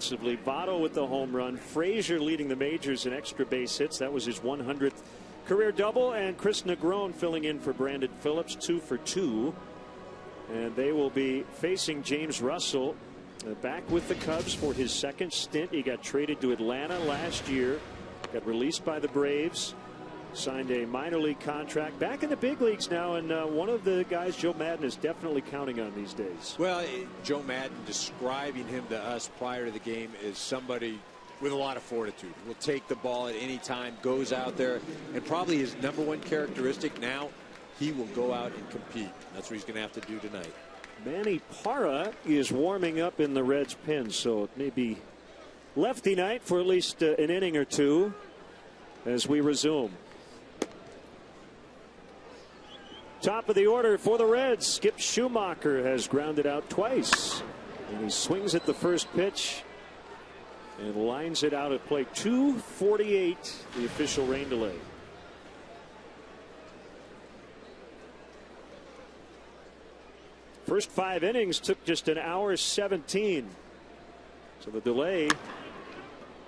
offensively. Votto with the home run. Frazier leading the majors in extra base hits. That was his 100th career double. And Chris Negron filling in for Brandon Phillips, 2 for 2. And they will be facing James Russell back with the Cubs for his second stint. He got traded to Atlanta last year. Got released by the Braves. Signed a minor league contract. Back in the big leagues now, and one of the guys Joe Maddon is definitely counting on these days. Well, Joe Maddon describing him to us prior to the game is somebody with a lot of fortitude. Will take the ball at any time, goes out there, and probably his #1 characteristic now, he will go out and compete. That's what he's going to have to do tonight. Manny Parra is warming up in the Reds pen, so it may be lefty night for at least an inning or two as we resume. Top of the order for the Reds. Skip Schumacher has grounded out twice. And he swings at the first pitch and lines it out at plate. 2:48, the official rain delay. First 5 innings took just an hour 17. So the delay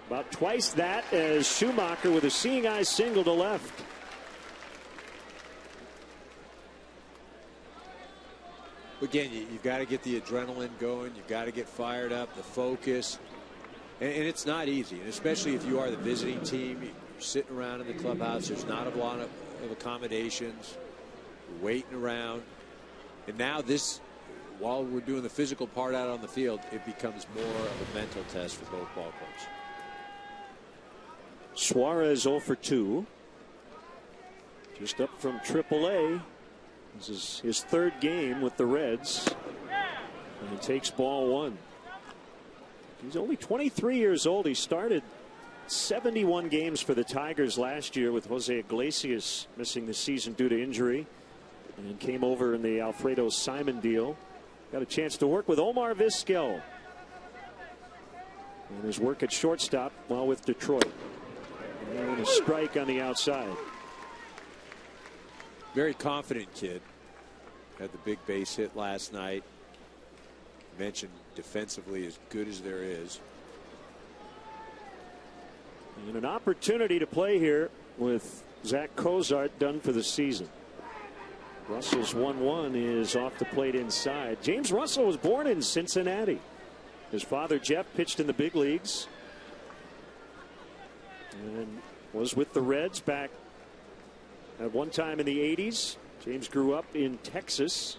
about twice that as Schumacher with a seeing eye single to left. Again, you've got to get the adrenaline going. You've got to get fired up, the focus. And it's not easy, and especially if you are the visiting team. You're sitting around in the clubhouse. There's not a lot of accommodations. You're waiting around. And now this, while we're doing the physical part out on the field, it becomes more of a mental test for both ball clubs. Suarez 0 for 2. Just up from AAA. This is his 3rd game with the Reds. And he takes ball 1. He's only 23 years old. He started 71 games for the Tigers last year with Jose Iglesias missing the season due to injury. And came over in the Alfredo Simon deal. Got a chance to work with Omar Vizquel. And his work at shortstop while with Detroit. And a strike on the outside. Very confident kid. Had the big base hit last night. Mentioned defensively as good as there is. And an opportunity to play here with Zach Cozart done for the season. Russell's 1-1 is off the plate inside. James Russell was born in Cincinnati. His father Jeff pitched in the big leagues and was with the Reds back at one time in the 80s. James grew up in Texas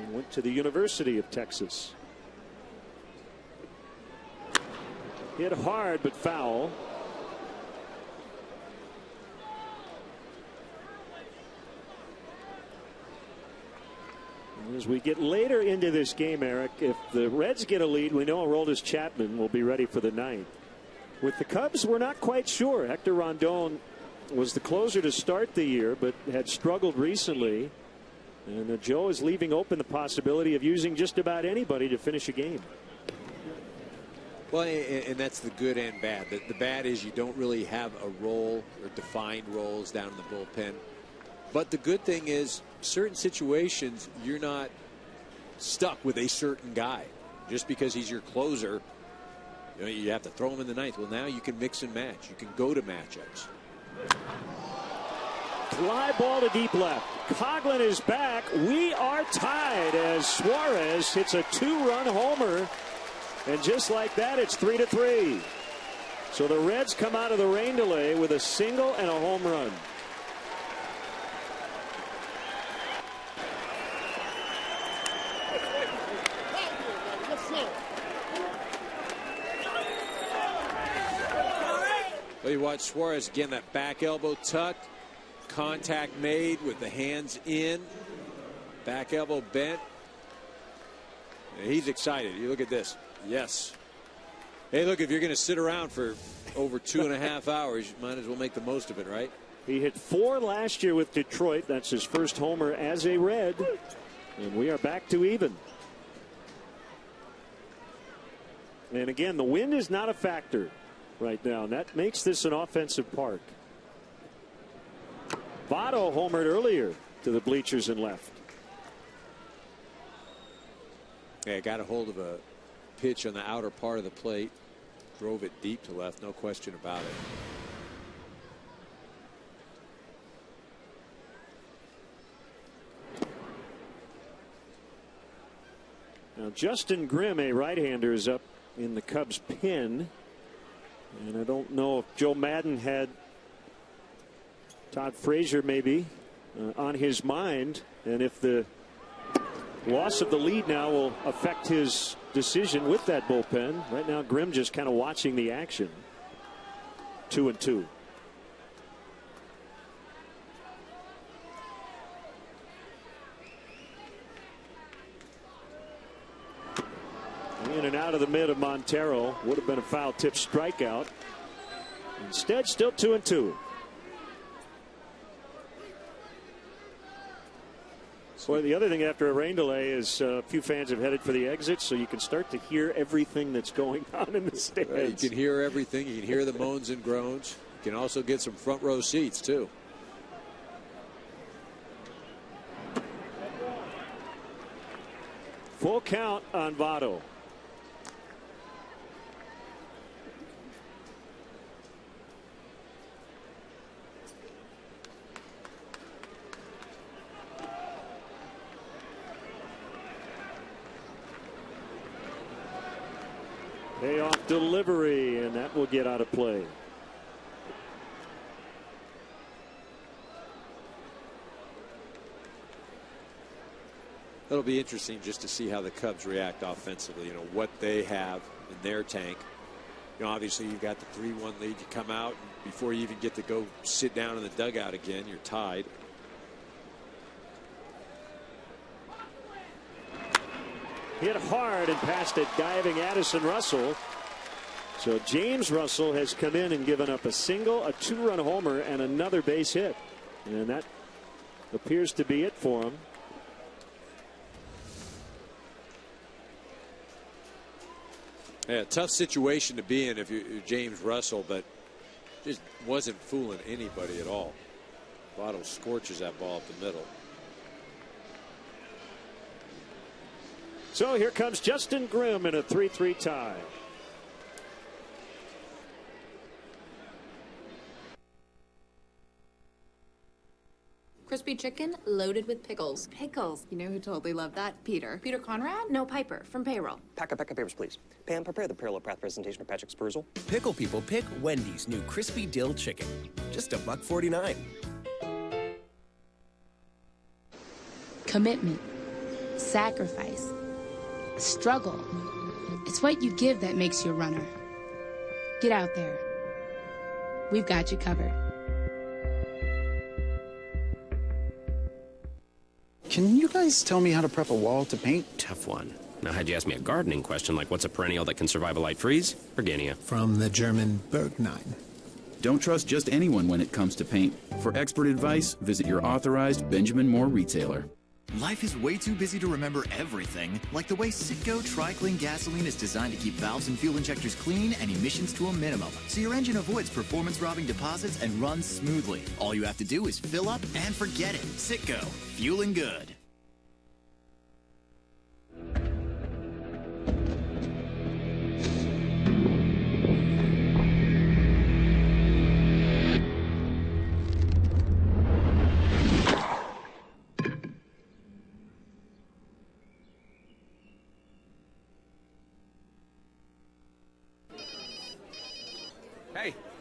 and went to the University of Texas. Hit hard but foul. As we get later into this game, Eric, if the Reds get a lead, we know Aroldis Chapman will be ready for the ninth. With the Cubs, we're not quite sure. Hector Rondon was the closer to start the year, but had struggled recently. And Joe is leaving open the possibility of using just about anybody to finish a game. Well, and that's the good and bad. The bad is you don't really have a role or defined roles down in the bullpen. But the good thing is certain situations you're not stuck with a certain guy. Just because he's your closer, you have to throw him in the ninth. Well, now you can mix and match. You can go to matchups. Fly ball to deep left. Coughlin is back. We are tied as Suarez hits a 2-run homer. And just like that, it's 3-3. So the Reds come out of the rain delay with a single and a home run. Well, you watch Suarez again, that back elbow tucked, contact made with the hands in, back elbow bent. And he's excited. You look at this. Yes. Hey, look, if you're going to sit around for over 2.5 hours, you might as well make the most of it, right? He hit 4 last year with Detroit. That's his first homer as a Red. And we are back to even. And again, the wind is not a factor right now, and that makes this an offensive park. Votto homered earlier to the bleachers and left. Yeah, got a hold of a pitch on the outer part of the plate. Drove it deep to left, no question about it. Now Justin Grimm, a right-hander, is up in the Cubs pen. And I don't know if Joe Madden had Todd Frazier maybe on his mind, and if the loss of the lead now will affect his decision with that bullpen. Right now Grimm just kind of watching the action. 2-2. In and out of the mid of Montero. Would have been a foul tip strikeout. Instead, still 2-2. Boy, the other thing after a rain delay is a few fans have headed for the exit, so you can start to hear everything that's going on in the stands. Right, you can hear everything. You can hear the moans and groans. You can also get some front row seats, too. Full count on Votto. Payoff delivery, and that will get out of play. It'll be interesting just to see how the Cubs react offensively. You know, what they have in their tank. You know, obviously you've got the 3-1 lead. You come out, and before you even get to go sit down in the dugout again, you're tied. Hit hard and past a diving Addison Russell. So James Russell has come in and given up a single, a 2-run homer, and another base hit. And that appears to be it for him. Yeah, tough situation to be in if you're James Russell, but just wasn't fooling anybody at all. Votto scorches that ball up the middle. So here comes Justin Grimm in a 3-3 tie. Crispy chicken loaded with pickles. Pickles. You know who totally loved that? Peter. Peter Conrad? No, Piper from payroll. Pack of papers, please. Pam, prepare the parallel path presentation of Patrick Spurzel. Pickle people pick Wendy's new crispy dill chicken. Just $1.49. Commitment, sacrifice, struggle. It's what you give that makes you a runner. Get out there. We've got you covered. Can you guys tell me how to prep a wall to paint? Tough one. Now, had you asked me a gardening question like what's a perennial that can survive a light freeze? Ergania. From the German Bergnein. Don't trust just anyone when it comes to paint. For expert advice, visit your authorized Benjamin Moore retailer. Life is way too busy to remember everything, like the way Citgo Tri-Clean gasoline is designed to keep valves and fuel injectors clean and emissions to a minimum, so your engine avoids performance-robbing deposits and runs smoothly. All you have to do is fill up and forget it. Citgo, fueling good.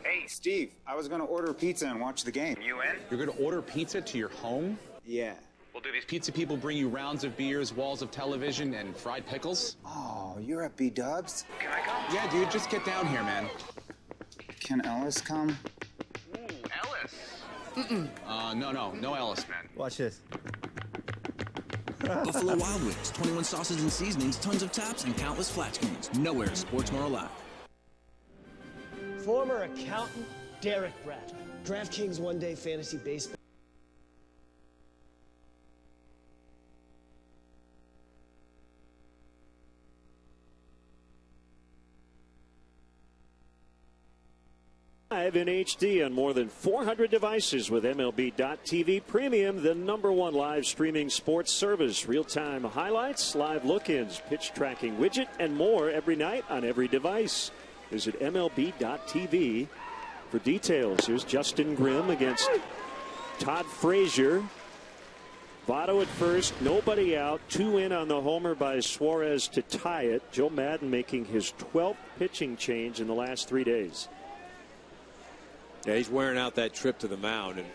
Hey, Steve, I was going to order pizza and watch the game. You in? You're going to order pizza to your home? Yeah. Well, do these pizza people bring you rounds of beers, walls of television, and fried pickles? Oh, you're at B-Dubs? Can I come? Yeah, dude, just get down here, man. Can Ellis come? Ooh, Ellis. No Ellis, man. Watch this. Buffalo Wild Wings, 21 sauces and seasonings, tons of tops, and countless flat screens. Nowhere is sports more alive. Former accountant Derek Bratt, DraftKings One-Day Fantasy Baseball. Live in HD on more than 400 devices with MLB.TV Premium, the #1 live streaming sports service. Real-time highlights, live look-ins, pitch tracking widget, and more every night on every device. Visit MLB.TV for details. Here's Justin Grimm against Todd Frazier. Votto at first, nobody out, 2 in on the homer by Suarez to tie it. Joe Maddon making his 12th pitching change in the last 3 days. Yeah, he's wearing out that trip to the mound, and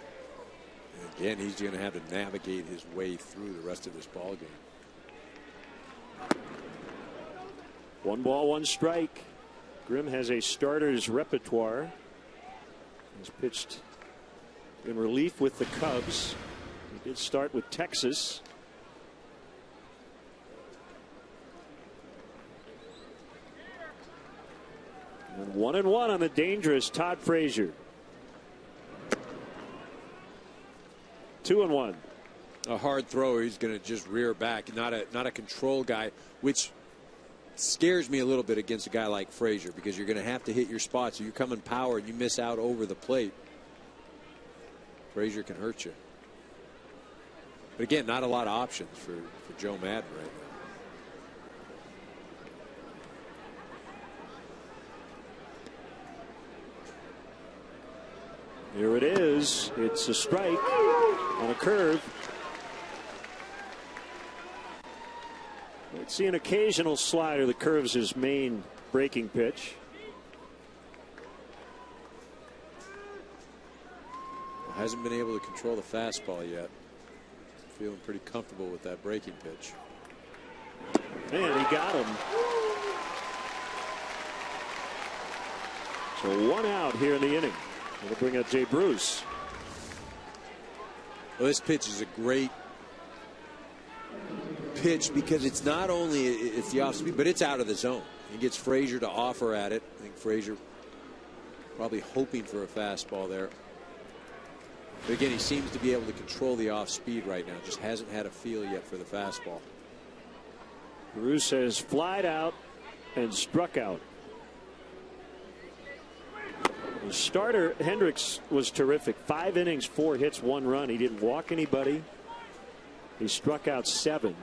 again, he's going to have to navigate his way through the rest of this ball game. 1 ball, 1 strike. Grimm has a starter's repertoire. He's pitched in relief with the Cubs. He did start with Texas. And 1-1 on the dangerous Todd Frazier. 2-1. A hard throw. He's going to just rear back. Not a control guy, which scares me a little bit against a guy like Frazier, because you're going to have to hit your spots. So you're coming power and you miss out over the plate. Frazier can hurt you. But again, not a lot of options for Joe Maddon right now. Here it is. It's a strike on a curve. Let's see an occasional slider. The curve's his main breaking pitch. Hasn't been able to control the fastball yet. Feeling pretty comfortable with that breaking pitch. And he got him. So 1 out here in the inning. We'll bring up Jay Bruce. Well, this pitch is a great pitch because it's not only it's the off speed, but it's out of the zone. He gets Frazier to offer at it. I think Frazier probably hoping for a fastball there. But again, he seems to be able to control the off speed right now. Just hasn't had a feel yet for the fastball. Bruce has flied out and struck out. The starter Hendricks was terrific. 5 innings, 4 hits, 1 run. He didn't walk anybody. He struck out 7.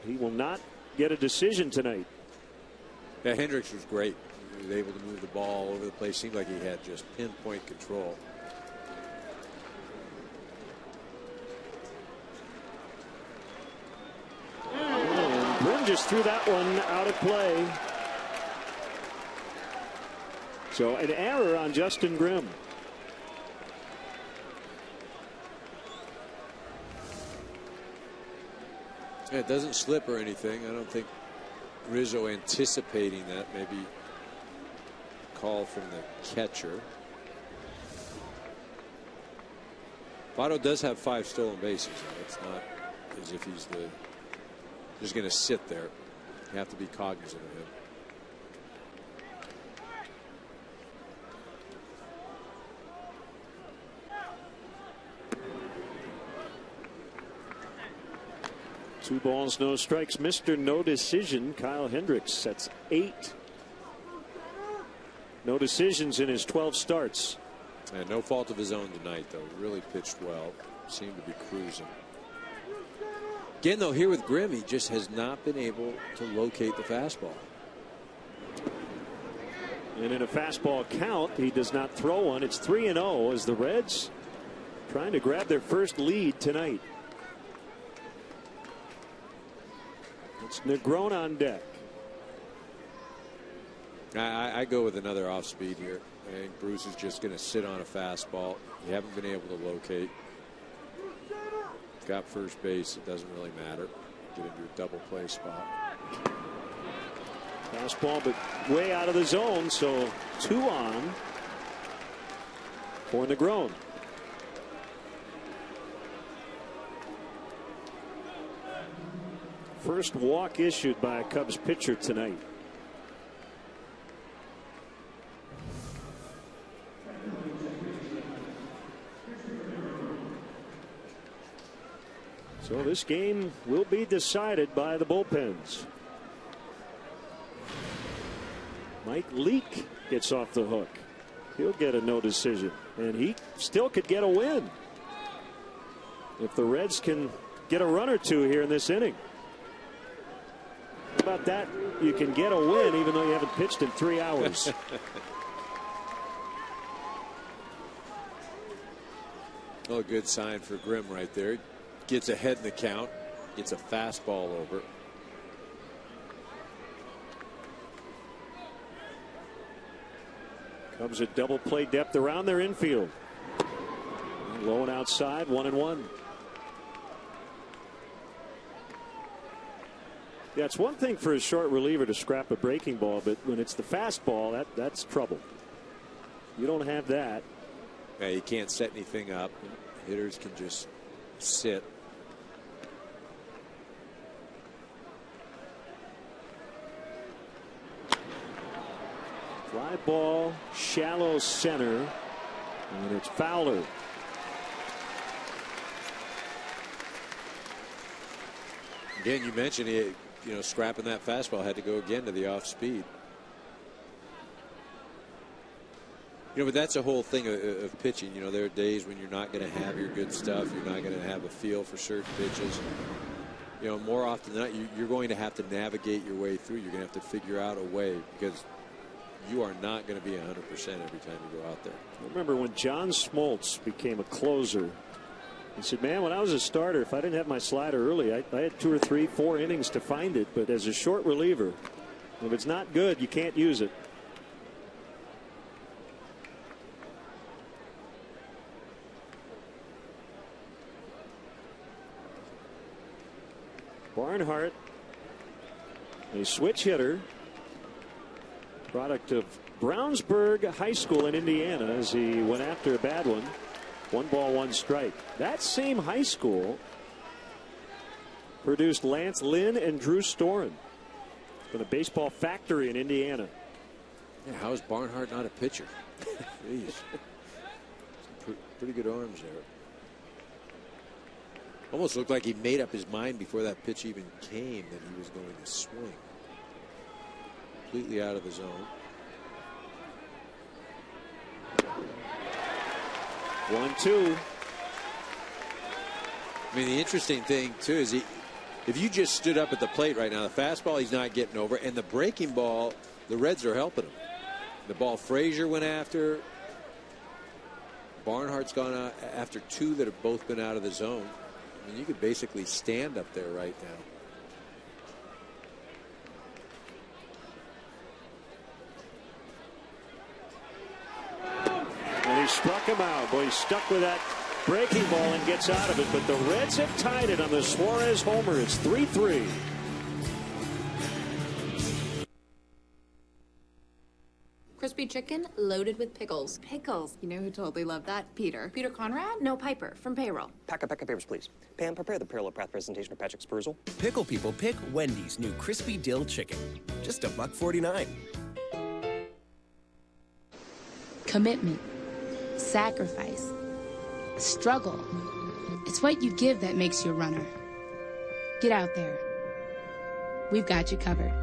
He will not get a decision tonight. Yeah, Hendricks was great. He was able to move the ball all over the place. Seemed like he had just pinpoint control. And Grimm just threw that one out of play. So an error on Justin Grimm. Yeah, it doesn't slip or anything. I don't think Rizzo anticipating that. Maybe call from the catcher. Votto does have 5 stolen bases. It's not as if he's just going to sit there. You have to be cognizant of him. Two balls, no strikes. Mr. No Decision, Kyle Hendricks. That's 8 no decisions in his 12 starts. And no fault of his own tonight, though. Really pitched well. Seemed to be cruising. Again, though, here with Grimm, he just has not been able to locate the fastball. And in a fastball count, he does not throw one. It's 3-0 as the Reds trying to grab their first lead tonight. It's Negron on deck. I go with another off speed here. I think Bruce is just going to sit on a fastball. You haven't been able to locate. Got first base. It doesn't really matter. Get into a double play spot. Fastball, but way out of the zone. So 2 on for Negron. First walk issued by a Cubs pitcher tonight. So this game will be decided by the bullpens. Mike Leake gets off the hook. He'll get a no decision, and he still could get a win if the Reds can get a run or two here in this inning. How about that? You can get a win even though you haven't pitched in 3 hours. Oh, good sign for Grimm right there. Gets ahead in the count. Gets a fastball over. Comes a double play depth around their infield. Low and outside, 1-1. Yeah, it's one thing for a short reliever to scrap a breaking ball, but when it's the fastball, that's trouble. You don't have that. Yeah, you can't set anything up. Hitters can just sit. Fly ball, shallow center, and it's Fowler. Again, you mentioned it. You know, scrapping that fastball, had to go again to the off speed. You know, but that's a whole thing of pitching. You know, there are days when you're not going to have your good stuff. You're not going to have a feel for certain pitches. You know, more often than not, you're going to have to navigate your way through. You're going to have to figure out a way, because you are not going to be 100% every time you go out there. I remember when John Smoltz became a closer. He said, man, when I was a starter, if I didn't have my slider early, I had 2 or 3, 4 innings to find it. But as a short reliever, if it's not good, you can't use it. Barnhart, a switch hitter, product of Brownsburg High School in Indiana, as he went after a bad one. 1 ball, 1 strike. That same high school produced Lance Lynn and Drew Storen. It's been a baseball factory in Indiana. Yeah, how is Barnhart not a pitcher? Jeez. Pretty good arms there. Almost looked like he made up his mind before that pitch even came that he was going to swing. Completely out of the zone. 1-2. I mean, the interesting thing, too, is if you just stood up at the plate right now, the fastball he's not getting over, and the breaking ball, the Reds are helping him. The ball Frazier went after. Barnhart's gone out after 2 that have both been out of the zone. I mean, you could basically stand up there right now. And he struck him out. Boy, he's stuck with that breaking ball and gets out of it. But the Reds have tied it on the Suarez homer. It's 3-3. Crispy chicken loaded with pickles. Pickles. You know who totally loved that? Peter. Peter Conrad? No, Piper from payroll. Pack of papers, please. Pam, prepare the parallel path presentation of Patrick's perusal. Pickle people pick Wendy's new crispy dill chicken. Just $1.49. Commitment, sacrifice, struggle. It's what you give that makes you a runner. Get out there. We've got you covered.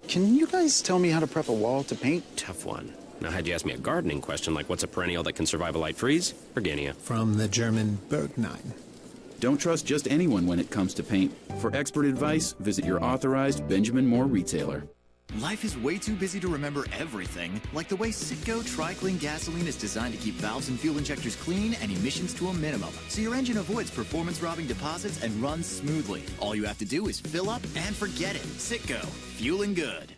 Can you guys tell me how to prep a wall to paint? Tough one. Now, had you asked me a gardening question like what's a perennial that can survive a light freeze? Ergania. From the German Bergnein. Don't trust just anyone when it comes to paint. For expert advice, visit your authorized Benjamin Moore retailer. Life is way too busy to remember everything, like the way Citgo Tri-Clean gasoline is designed to keep valves and fuel injectors clean and emissions to a minimum, so your engine avoids performance-robbing deposits and runs smoothly. All you have to do is fill up and forget it. Citgo, fueling good.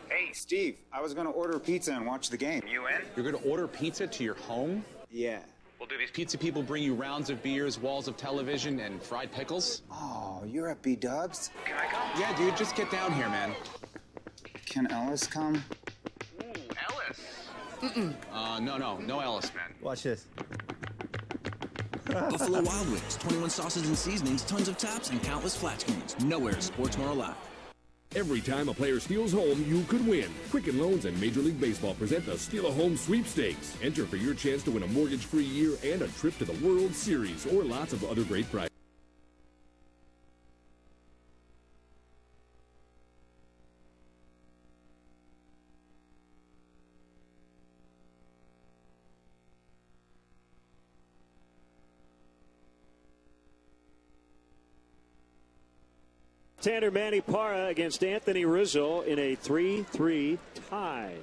Hey, Steve, I was going to order pizza and watch the game. You in? You're going to order pizza to your home? Yeah. Well, do these pizza people bring you rounds of beers, walls of television, and fried pickles? Oh, you're at B-Dubs? Can I come? Yeah, dude, just get down here, man. Can Ellis come? Ooh, Ellis. No Ellis, man. Watch this. Buffalo Wild Wings, 21 sauces and seasonings, tons of taps, and countless flat screens. Nowhere is sports more alive. Every time a player steals home, you could win. Quicken Loans and Major League Baseball present the Steal a Home Sweepstakes. Enter for your chance to win a mortgage-free year and a trip to the World Series or lots of other great prizes. Tanner Manny Parra against Anthony Rizzo in a 3-3 tie.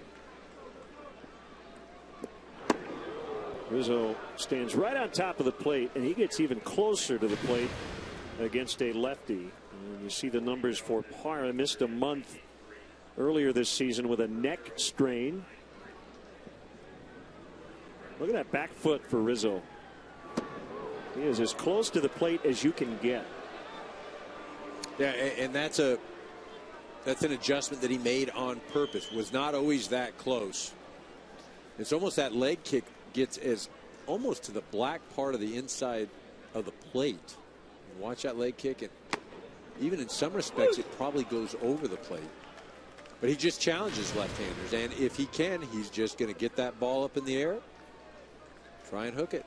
Rizzo stands right on top of the plate, and he gets even closer to the plate against a lefty. And you see the numbers for Parra. Missed a month earlier this season with a neck strain. Look at that back foot for Rizzo. He is as close to the plate as you can get. Yeah, and that's an adjustment that he made on purpose. Was not always that close. It's almost that leg kick gets as almost to the black part of the inside of the plate. Watch that leg kick, and even in some respects, it probably goes over the plate. But he just challenges left-handers, and if he can, he's just going to get that ball up in the air, try and hook it.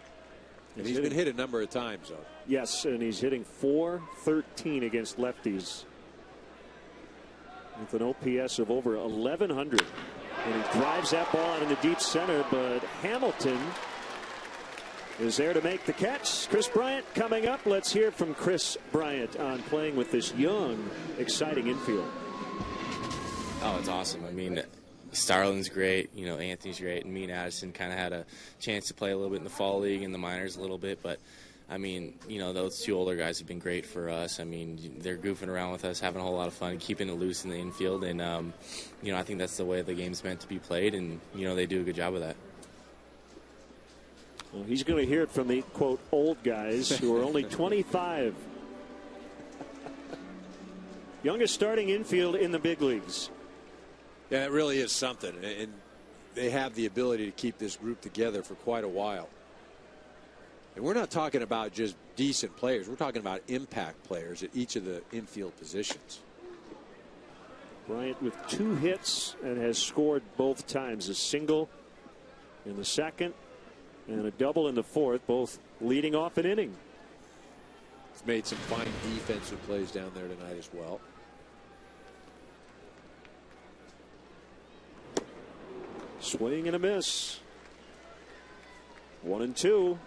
And he's been hit a number of times, though. Yes, and he's hitting .413 against lefties with an OPS of over 1,100. And he drives that ball out in the deep center, but Hamilton is there to make the catch. Chris Bryant coming up. Let's hear from Chris Bryant on playing with this young, exciting infield. Oh, it's awesome. I mean, Starlin's great, you know, Anthony's great, and me and Addison kind of had a chance to play a little bit in the fall league and the minors a little bit, but I mean, you know, those two older guys have been great for us. I mean, they're goofing around with us, having a whole lot of fun, keeping it loose in the infield, and you know, I think that's the way the game's meant to be played, and you know, they do a good job of that. Well, he's going to hear it from the quote old guys who are only 25. Youngest starting infield in the big leagues. Yeah, it really is something, and they have the ability to keep this group together for quite a while. And we're not talking about just decent players. We're talking about impact players at each of the infield positions. Bryant with 2 hits and has scored both times. A single in the second and a double in the fourth, both leading off an inning. He's made some fine defensive plays down there tonight as well. Swing and a miss. 1-2.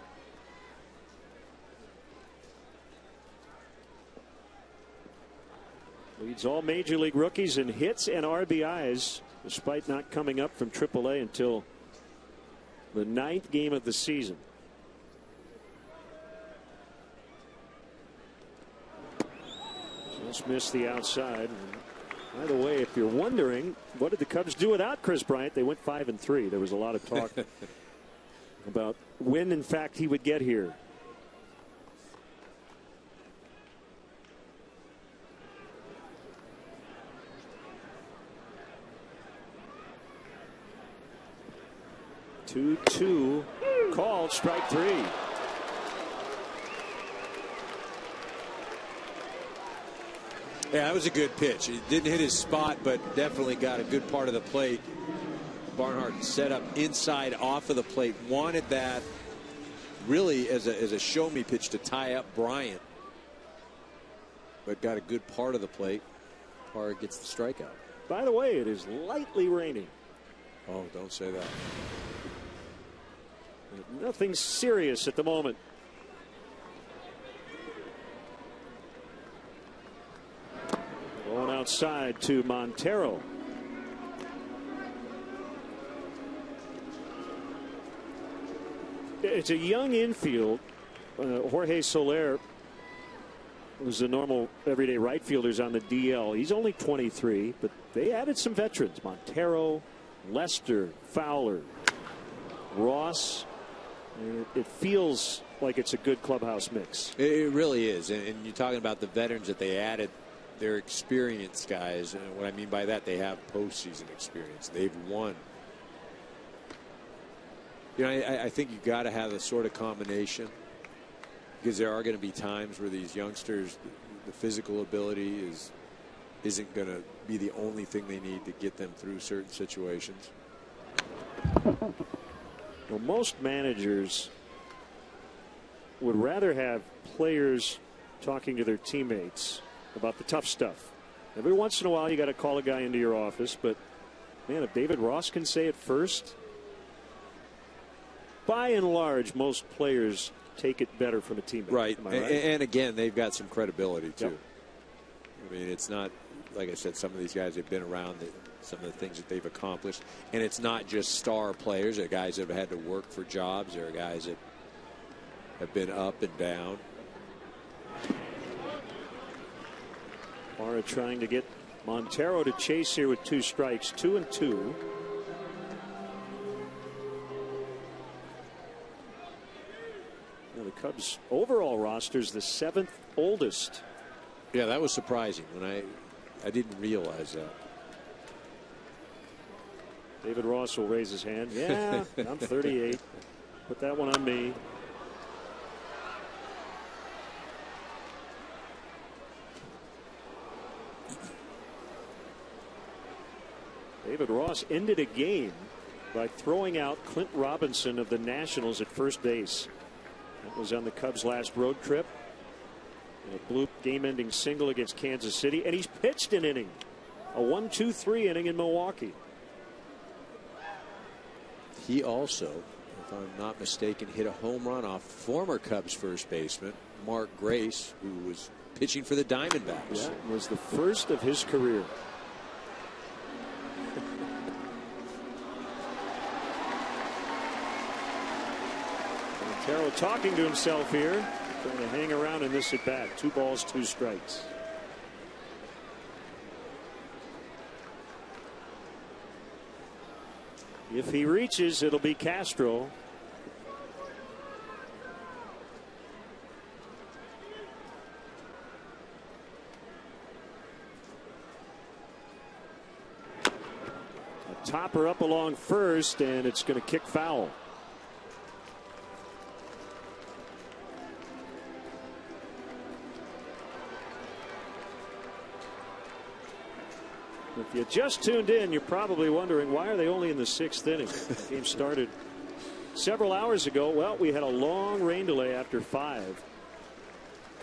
Leads all major league rookies in hits and RBIs, despite not coming up from AAA until the 9th game of the season. Just missed the outside. By the way, if you're wondering, what did the Cubs do without Chris Bryant? They went 5-3. There was a lot of talk about when, in fact, he would get here. Two called, strike 3. Yeah, that was a good pitch. He didn't hit his spot, but definitely got a good part of the plate. Barnhart set up inside off of the plate. Wanted that really as a show me pitch to tie up Bryant, but got a good part of the plate. Parra gets the strikeout. By the way, it is lightly raining. Oh, don't say that. Nothing serious at the moment. Going outside to Montero. It's a young infield. Jorge Soler was the normal everyday right fielders on the DL. He's only 23, but they added some veterans. Montero, Lester, Fowler, Ross. It feels like it's a good clubhouse mix. It really is. And you're talking about the veterans that they added. They're experienced guys. And what I mean by that, they have postseason experience. They've won. You know, I think you've got to have a sort of combination because there are going to be times where these youngsters, the physical ability isn't going to be the only thing they need to get them through certain situations. Well, most managers would rather have players talking to their teammates about the tough stuff. Every once in a while, you got to call a guy into your office, but man, if David Ross can say it first, by and large, most players take it better from a teammate. Right. Am I right? And again, they've got some credibility, too. Yep. I mean, it's not, like I said, some of these guys have been around, some of the things that they've accomplished. And it's not just star players. They're guys that have had to work for jobs. There are guys that have been up and down. Mara trying to get Montero to chase here with 2 strikes, 2-2. The Cubs overall roster is the 7th oldest. Yeah, that was surprising when I didn't realize that. David Ross will raise his hand. Yeah, I'm 38. Put that one on me. David Ross ended a game by throwing out Clint Robinson of the Nationals at first base. That was on the Cubs' last road trip. A bloop game-ending single against Kansas City, and he's pitched an inning, a 1-2-3 inning in Milwaukee. He also, if I'm not mistaken, hit a home run off former Cubs first baseman Mark Grace, who was pitching for the Diamondbacks. Yeah, it was the first of his career. Montero talking to himself here, trying to hang around in this at bat. 2 balls, 2 strikes. If he reaches, it'll be Castro. A topper up along first, and it's going to kick foul. If you just tuned in, you're probably wondering, why are they only in the 6th inning? The game started several hours ago. Well, we had a long rain delay after 5.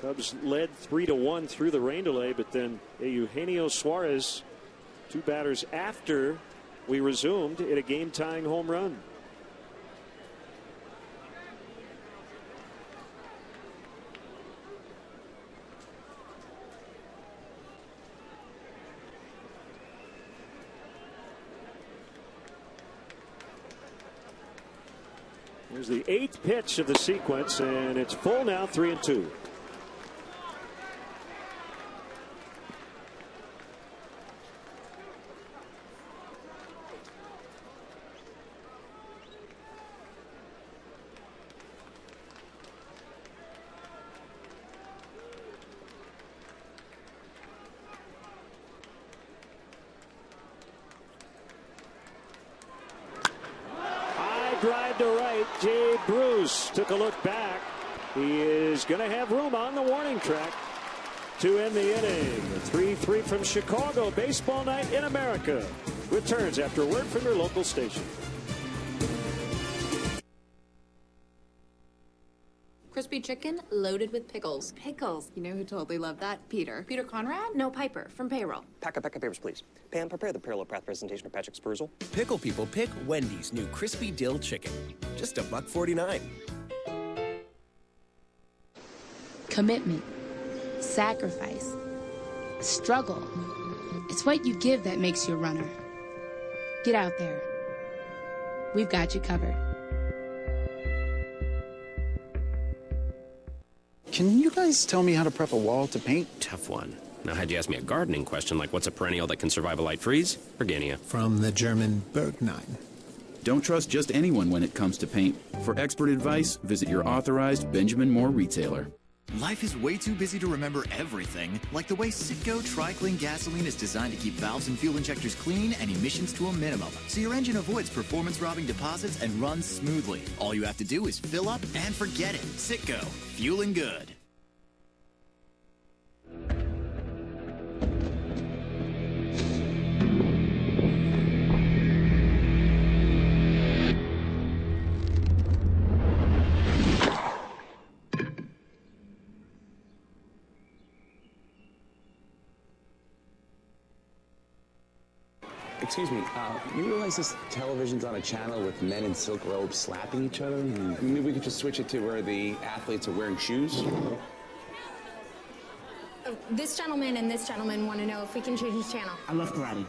Cubs led 3-1 through the rain delay, but then Eugenio Suarez, 2 batters after we resumed, hit a game-tying home run. Here's the 8th pitch of the sequence, and it's full now, 3-2. Drive to right. Jay Bruce took a look back. He is going to have room on the warning track to end the inning. 3-3 from Chicago. Baseball Night in America returns after a word from your local station. Crispy chicken loaded with pickles. Pickles. You know who totally loved that? Peter. Peter Conrad? No, Piper from Payroll. Pack of papers, please. Pam, prepare the parallel path presentation of Patrick's perusal. Pickle people pick Wendy's new crispy dill chicken. Just $1.49. Commitment, sacrifice, struggle. It's what you give that makes you a runner. Get out there. We've got you covered. Can you guys tell me how to prep a wall to paint? Tough one. Now, had you asked me a gardening question like what's a perennial that can survive a light freeze, forgetting you. From the German Berg9. Don't trust just anyone when it comes to paint. For expert advice, visit your authorized Benjamin Moore retailer. Life is way too busy to remember everything, like the way Citgo Tri-Clean gasoline is designed to keep valves and fuel injectors clean and emissions to a minimum, so your engine avoids performance-robbing deposits and runs smoothly. All you have to do is fill up and forget it. Citgo, fueling good. Excuse me, you realize this television's on a channel with men in silk robes slapping each other? Maybe we could just switch it to where the athletes are wearing shoes? This gentleman and this gentleman want to know if we can change his channel. I love karate.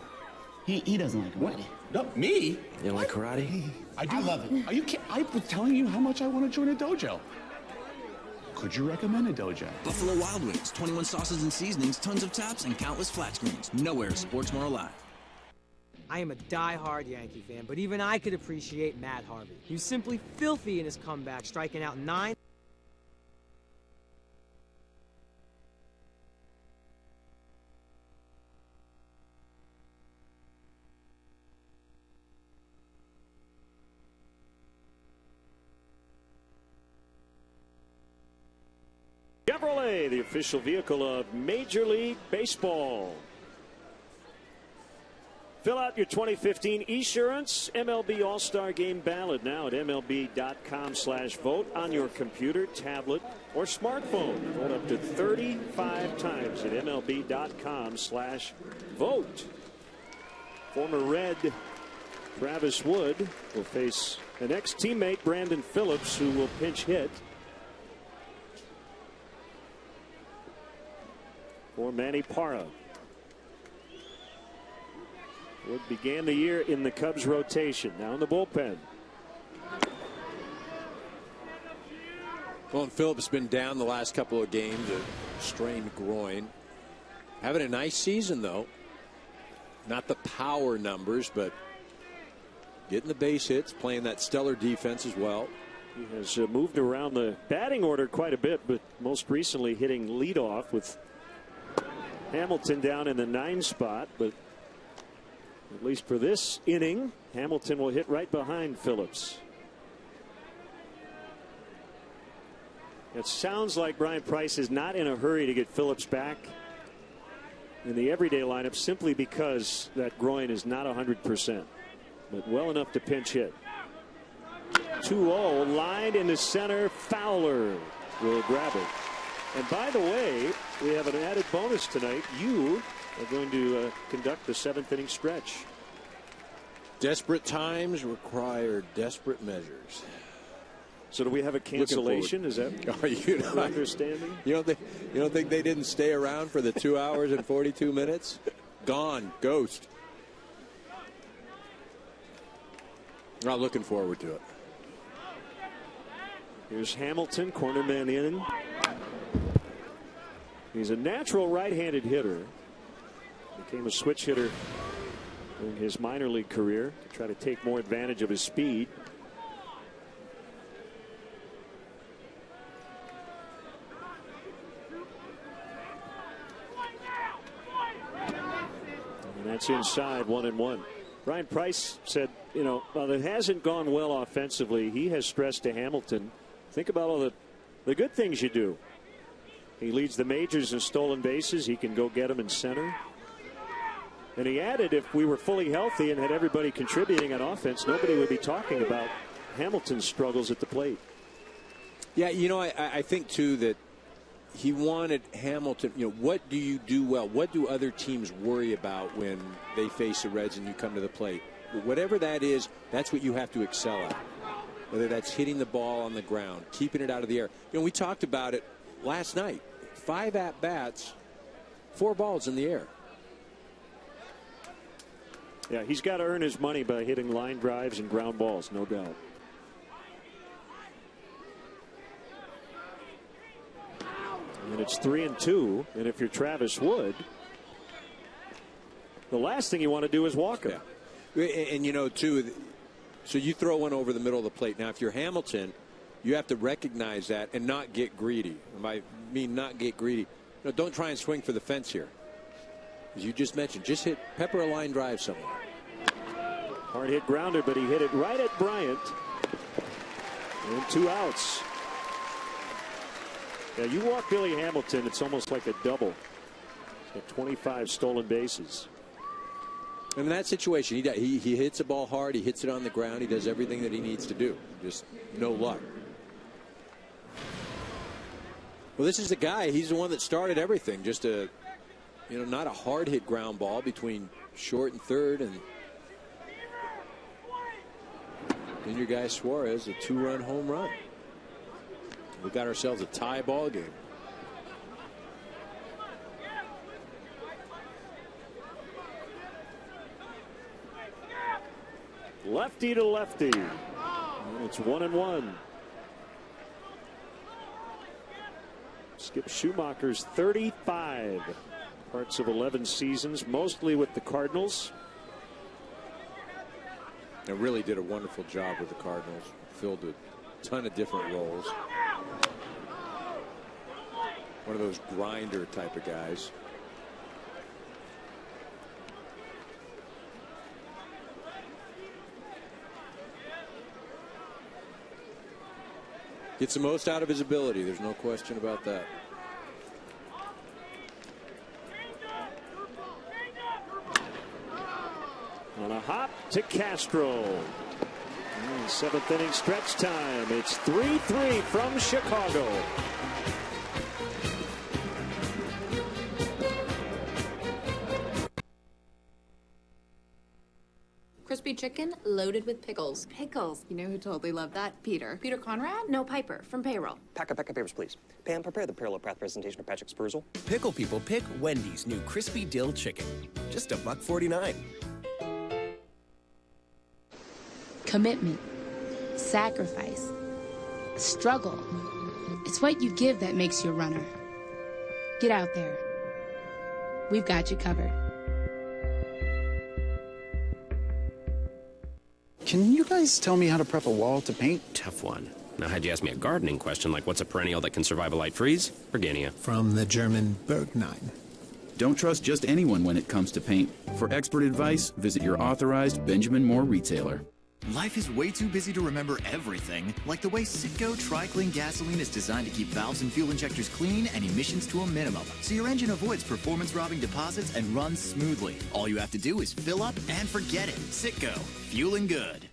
He doesn't like it. What? No, me? You don't like karate? I love it. Are you kidding? I was telling you how much I want to join a dojo. Could you recommend a dojo? Buffalo Wild Wings, 21 sauces and seasonings, tons of taps, and countless flat screens. Nowhere is sports more alive. I am a die-hard Yankee fan, but even I could appreciate Matt Harvey. He was simply filthy in his comeback, striking out 9. Chevrolet, the official vehicle of Major League Baseball. Fill out your 2015 Esurance MLB All-Star Game ballot now at MLB.com/vote on your computer, tablet, or smartphone. Vote up to 35 times at MLB.com/vote. Former Red Travis Wood will face an ex-teammate, Brandon Phillips, who will pinch hit for Manny Parra. Wood began the year in the Cubs rotation, now in the bullpen. Well, and Phillips has been down the last couple of games, a strained groin. Having a nice season, though. Not the power numbers, but getting the base hits, playing that stellar defense as well. He has moved around the batting order quite a bit, but most recently hitting leadoff with Hamilton down in the 9 spot, but at least for this inning, Hamilton will hit right behind Phillips. It sounds like Brian Price is not in a hurry to get Phillips back in the everyday lineup simply because that groin is not 100%, but well enough to pinch hit. 2-0, lined into center. Fowler will grab it. And by the way, we have an added bonus tonight. You are going to conduct the 7th inning stretch. Desperate times require desperate measures. So do we have a cancellation? Is that your understanding? You don't think they didn't stay around for the 2 hours and 42 minutes? Gone. Ghost. Not looking forward to it. Here's Hamilton, cornerman in. He's a natural right-handed hitter. Became a switch hitter in his minor league career to try to take more advantage of his speed. And that's inside, 1-1. Brian Price said, while it hasn't gone well offensively, he has stressed to Hamilton, think about all the good things you do. He leads the majors in stolen bases. He can go get them in center. And he added, if we were fully healthy and had everybody contributing on offense, nobody would be talking about Hamilton's struggles at the plate. Yeah, I think, too, that he wanted Hamilton, what do you do well? What do other teams worry about when they face the Reds and you come to the plate? Whatever that is, that's what you have to excel at. Whether that's hitting the ball on the ground, keeping it out of the air. We talked about it last night. 5 at-bats, 4 balls in the air. Yeah, he's got to earn his money by hitting line drives and ground balls, no doubt. And it's 3-2. And if you're Travis Wood, the last thing you want to do is walk him. Yeah. And too, so you throw one over the middle of the plate. Now, if you're Hamilton, you have to recognize that and not get greedy. I mean not get greedy. No, don't try and swing for the fence here. As you just mentioned, just pepper a line drive somewhere. Hard hit grounder, but he hit it right at Bryant. And 2 outs. Yeah, you walk Billy Hamilton, it's almost like a double. He's got 25 stolen bases. In that situation, he hits a ball hard. He hits it on the ground. He does everything that he needs to do. Just no luck. Well, this is the guy. He's the one that started everything. Just not a hard hit ground ball between short and third, and then your guy Suarez, a 2-run home run. We got ourselves a tie ball game. Lefty to lefty. And it's 1-1. Skip Schumacher's 35 parts of 11 seasons, mostly with the Cardinals. And really did a wonderful job with the Cardinals. Filled a ton of different roles. One of those grinder type of guys. Gets the most out of his ability. There's no question about that. On a hop to Castro. 7th inning stretch time. It's 3-3 from Chicago. Crispy chicken loaded with pickles. Pickles. You know who totally loved that? Peter. Peter Conrad? No, Piper from payroll. Pack of papers, please. Pam, prepare the parallel path presentation of Patrick's perusal. Pickle people pick Wendy's new crispy dill chicken. Just $1.49. Commitment, sacrifice, struggle. It's what you give that makes you a runner. Get out there. We've got you covered. Can you guys tell me how to prep a wall to paint? Tough one. Now, had you asked me a gardening question like what's a perennial that can survive a light freeze? Ergania. From the German Bergnein. Don't trust just anyone when it comes to paint. For expert advice, visit your authorized Benjamin Moore retailer. Life is way too busy to remember everything, like the way Citgo Tri-Clean gasoline is designed to keep valves and fuel injectors clean and emissions to a minimum, so your engine avoids performance-robbing deposits and runs smoothly. All you have to do is fill up and forget it. Citgo, fueling good.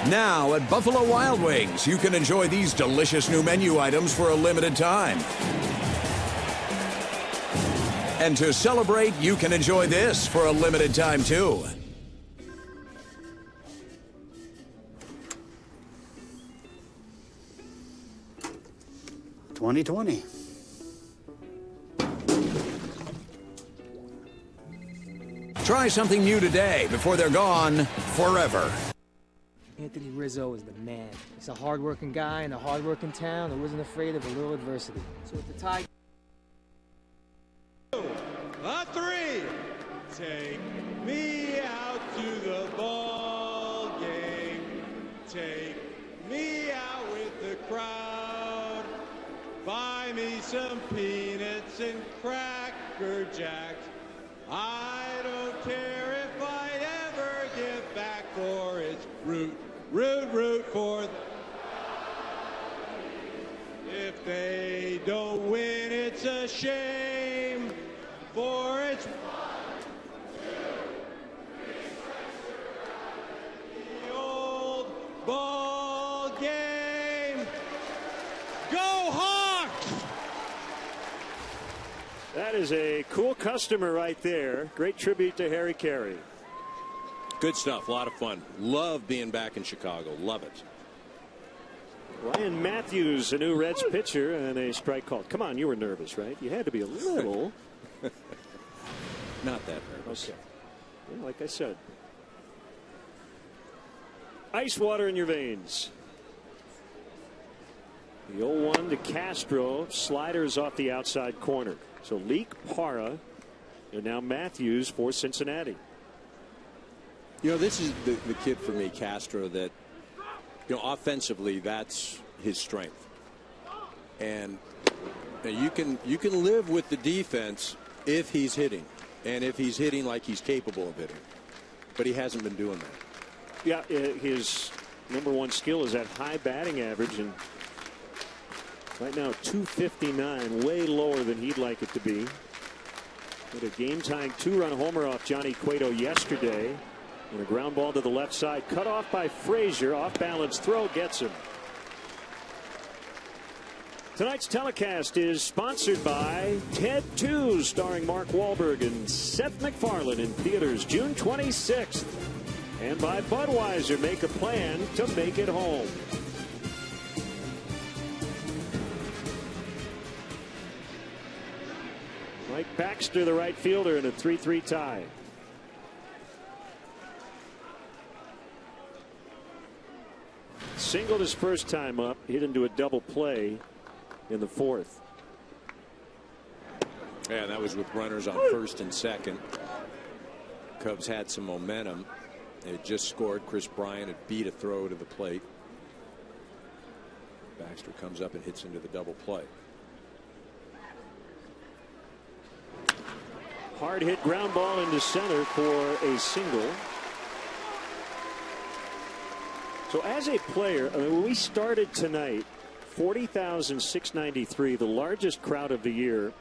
Now at Buffalo Wild Wings, you can enjoy these delicious new menu items for a limited time. And to celebrate, you can enjoy this for a limited time too. $20.20. Try something new today before they're gone forever. Anthony Rizzo is the man. He's a hard-working guy in a hard-working town who wasn't afraid of a little adversity. So with the tie... A 3. Take me out to the ball game. Take me out with the crowd. Buy me some peanuts and Cracker Jacks. I don't care if I ever get back, for it's root for them. If they don't win, it's a shame, for it's 1, 2, 3 the old ball game. Go Hawks! That is a cool customer right there. Great tribute to Harry Carey. Good stuff. A lot of fun. Love being back in Chicago. Love it. Ryan Matthews, a new Reds pitcher, and a strike called. Come on, you were nervous, right? You had to be a little. Not that nervous. Okay. Yeah, like I said, ice water in your veins. The 0-1 to Castro. Sliders off the outside corner. So Leake, Parra, and now Matthews for Cincinnati. You know, this is the kid for me, Castro, that, you know, offensively, that's his strength. And you can live with the defense if he's hitting, and if he's hitting like he's capable of hitting. But he hasn't been doing that. Yeah, his #1 skill is that high batting average, and right now 259, way lower than he'd like it to be. Hit a game-tying 2-run homer off Johnny Cueto yesterday. And a ground ball to the left side, cut off by Frazier. Off-balance throw gets him. Tonight's telecast is sponsored by Ted 2, starring Mark Wahlberg and Seth MacFarlane, in theaters June 26th. And by Budweiser, make a plan to make it home. Mike Baxter, the right fielder, in a 3-3 tie. Singled his first time up, hit into a double play in the 4th. Yeah, and that was with runners on first and second. Cubs had some momentum. They had just scored. Chris Bryant had beat a throw to the plate. Baxter comes up and hits into the double play. Hard hit ground ball into center for a single. So as a player, I mean, when we started tonight, 40,693, the largest crowd of the year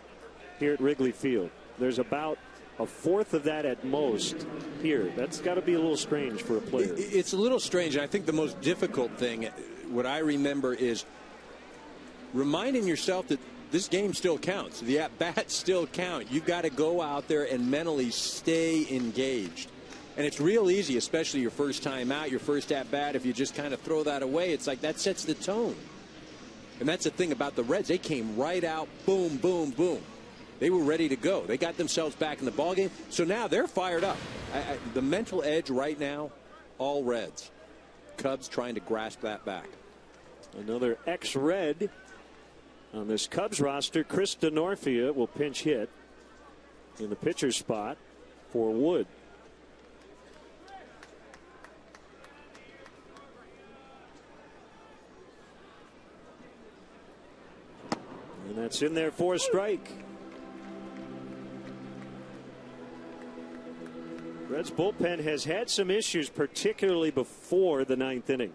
here at Wrigley Field. There's about a fourth of that at most here. That's got to be a little strange for a player. It's a little strange. I think the most difficult thing, what I remember, is reminding yourself that this game still counts. The at-bats still count. You've got to go out there and mentally stay engaged. And it's real easy, especially your first time out, your first at-bat. If you just kind of throw that away, it's like that sets the tone. And that's the thing about the Reds. They came right out, boom, boom, boom. They were ready to go. They got themselves back in the ballgame. So now they're fired up. The mental edge right now, all Reds. Cubs trying to grasp that back. Another ex-Red on this Cubs roster. Chris DeNorfia will pinch hit in the pitcher spot for Wood. And that's in there for a strike. Reds bullpen has had some issues, particularly before the 9th inning.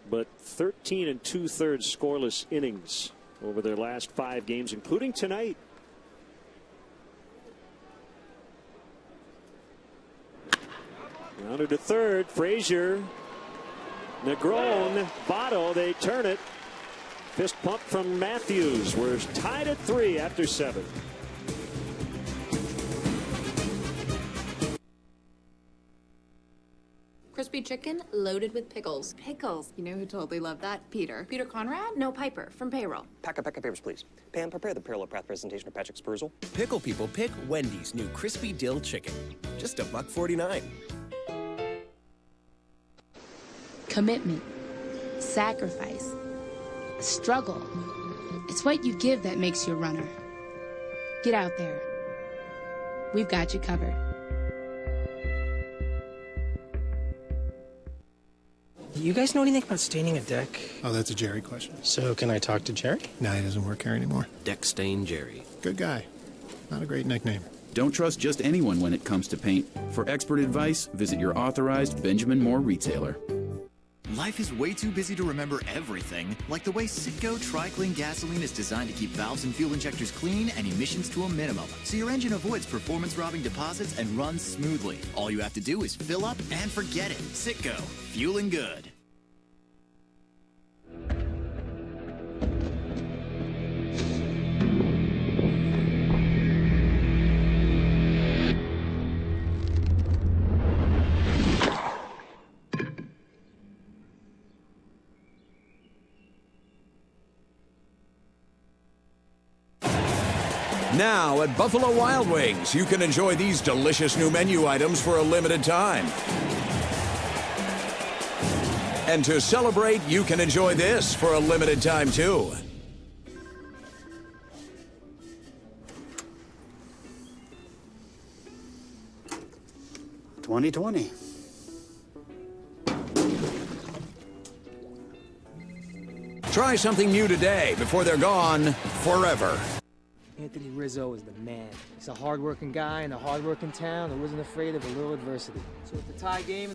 But 13 2/3 scoreless innings over their last 5 games, including tonight. Rounded to third. Frazier, Negron, Votto, they turn it. Fist pump from Matthews. We're tied at 3 after 7. Crispy chicken loaded with pickles. Pickles. You know who totally loved that? Peter. Peter Conrad? No, Piper from payroll. Pack of papers, please. Pam, prepare the parallel path presentation of Patrick's perusal. Pickle people pick Wendy's new crispy dill chicken. Just $1.49. Commitment, sacrifice, struggle. It's what you give that makes you a runner. Get out there. We've got you covered. You guys know anything about staining a deck? Oh, that's a Jerry question. So can I talk to Jerry? No, he doesn't work here anymore. Deck Stain Jerry. Good guy. Not a great nickname. Don't trust just anyone when it comes to paint. For expert advice, visit your authorized Benjamin Moore retailer. Life is way too busy to remember everything, like the way Citgo Tri-Clean gasoline is designed to keep valves and fuel injectors clean and emissions to a minimum, so your engine avoids performance-robbing deposits and runs smoothly. All you have to do is fill up and forget it. Citgo, fueling good. Now at Buffalo Wild Wings, you can enjoy these delicious new menu items for a limited time. And to celebrate, you can enjoy this for a limited time, too. $20.20. Try something new today before they're gone forever. Anthony Rizzo is the man. He's a hard-working guy in a hard-working town who isn't afraid of a little adversity. So at the tie game...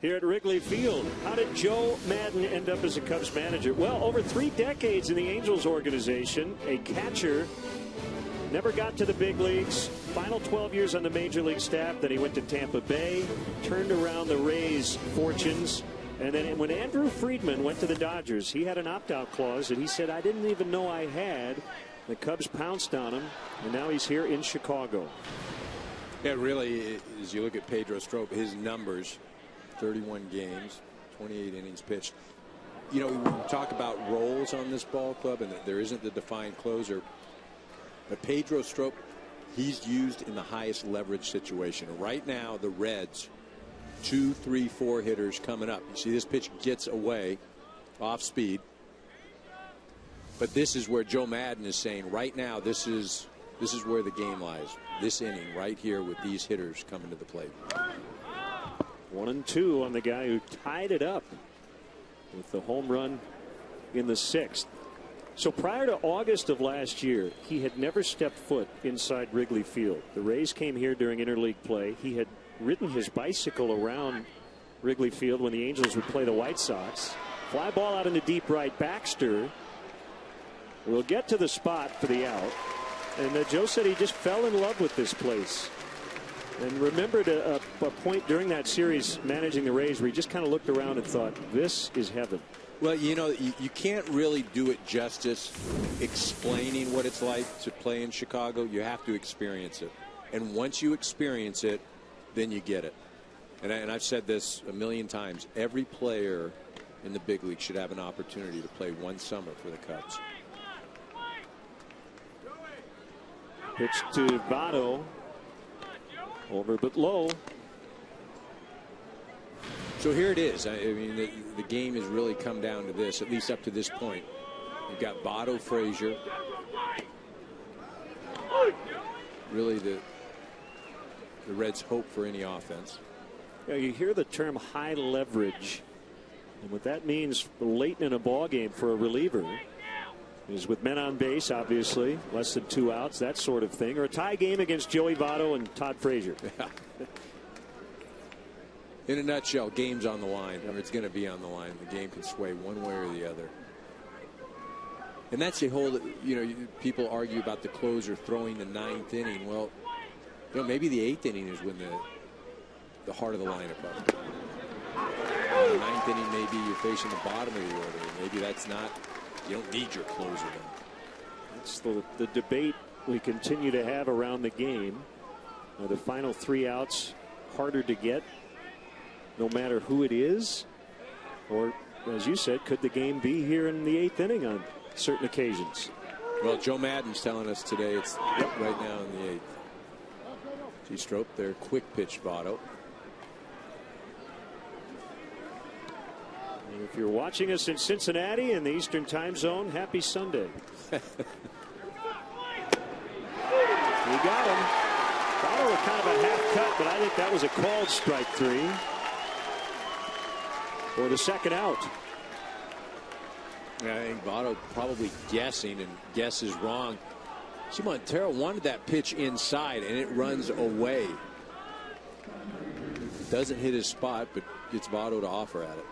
Here at Wrigley Field, how did Joe Maddon end up as a Cubs manager? Well, over 3 decades in the Angels organization, a catcher, never got to the big leagues. Final 12 years on the major league staff. Then he went to Tampa Bay, turned around the Rays' fortunes. And then when Andrew Friedman went to the Dodgers, he had an opt-out clause that he said, I didn't even know I had. The Cubs pounced on him, and now he's here in Chicago. Yeah, really, as you look at Pedro Strop, his numbers, 31 games, 28 innings pitched. You know, we talk about roles on this ball club, and there isn't the defined closer. But Pedro Strop, he's used in the highest leverage situation. Right now, the Reds, 2, 3, 4 hitters coming up. You see this pitch gets away, off speed. But this is where Joe Maddon is saying, right now, this is where the game lies. This inning, right here, with these hitters coming to the plate. 1-2 on the guy who tied it up with the home run in the 6th. So prior to August of last year, he had never stepped foot inside Wrigley Field. The Rays came here during interleague play. He had ridden his bicycle around Wrigley Field when the Angels would play the White Sox. Fly ball out into deep right. Baxter will get to the spot for the out. And Joe said he just fell in love with this place. And remembered a point during that series managing the Rays where he just kind of looked around and thought, this is heaven. Well, you know, you can't really do it justice explaining what it's like to play in Chicago. You have to experience it. And once you experience it, then you get it. And I've said this a million times. Every player in the big league should have an opportunity to play one summer for the Cubs. Pitch to Votto. Over but low. So here it is. I mean, the game has really come down to this, at least up to this point. You've got Votto, Frazier. Really the Reds' hope for any offense. Yeah, you hear the term high leverage. And what that means late in a ball game for a reliever is with men on base, obviously, less than 2 outs, that sort of thing, or a tie game against Joey Votto and Todd Frazier. Yeah. In a nutshell, game's on the line, or it's going to be on the line. The game can sway one way or the other. And that's the whole, you know, people argue about the closer throwing the 9th inning. Well, you know, maybe the 8th inning is when the heart of the lineup up. The 9th inning, maybe you're facing the bottom of the order. Maybe that's not. You don't need your closer then. That's the debate we continue to have around the game. Are the final 3 outs harder to get, no matter who it is? Or, as you said, could the game be here in the 8th inning on certain occasions? Well, Joe Maddon's telling us today it's right now in the 8th. See Strop there, quick pitch Votto. And if you're watching us in Cincinnati in the Eastern Time Zone, happy Sunday. We got him. Votto kind of a half cut, but I think that was a called strike 3 for the second out. Yeah, I think Votto probably guessing, and guess is wrong. See, Montero wanted that pitch inside, and it runs away. Doesn't hit his spot, but gets Votto to offer at it.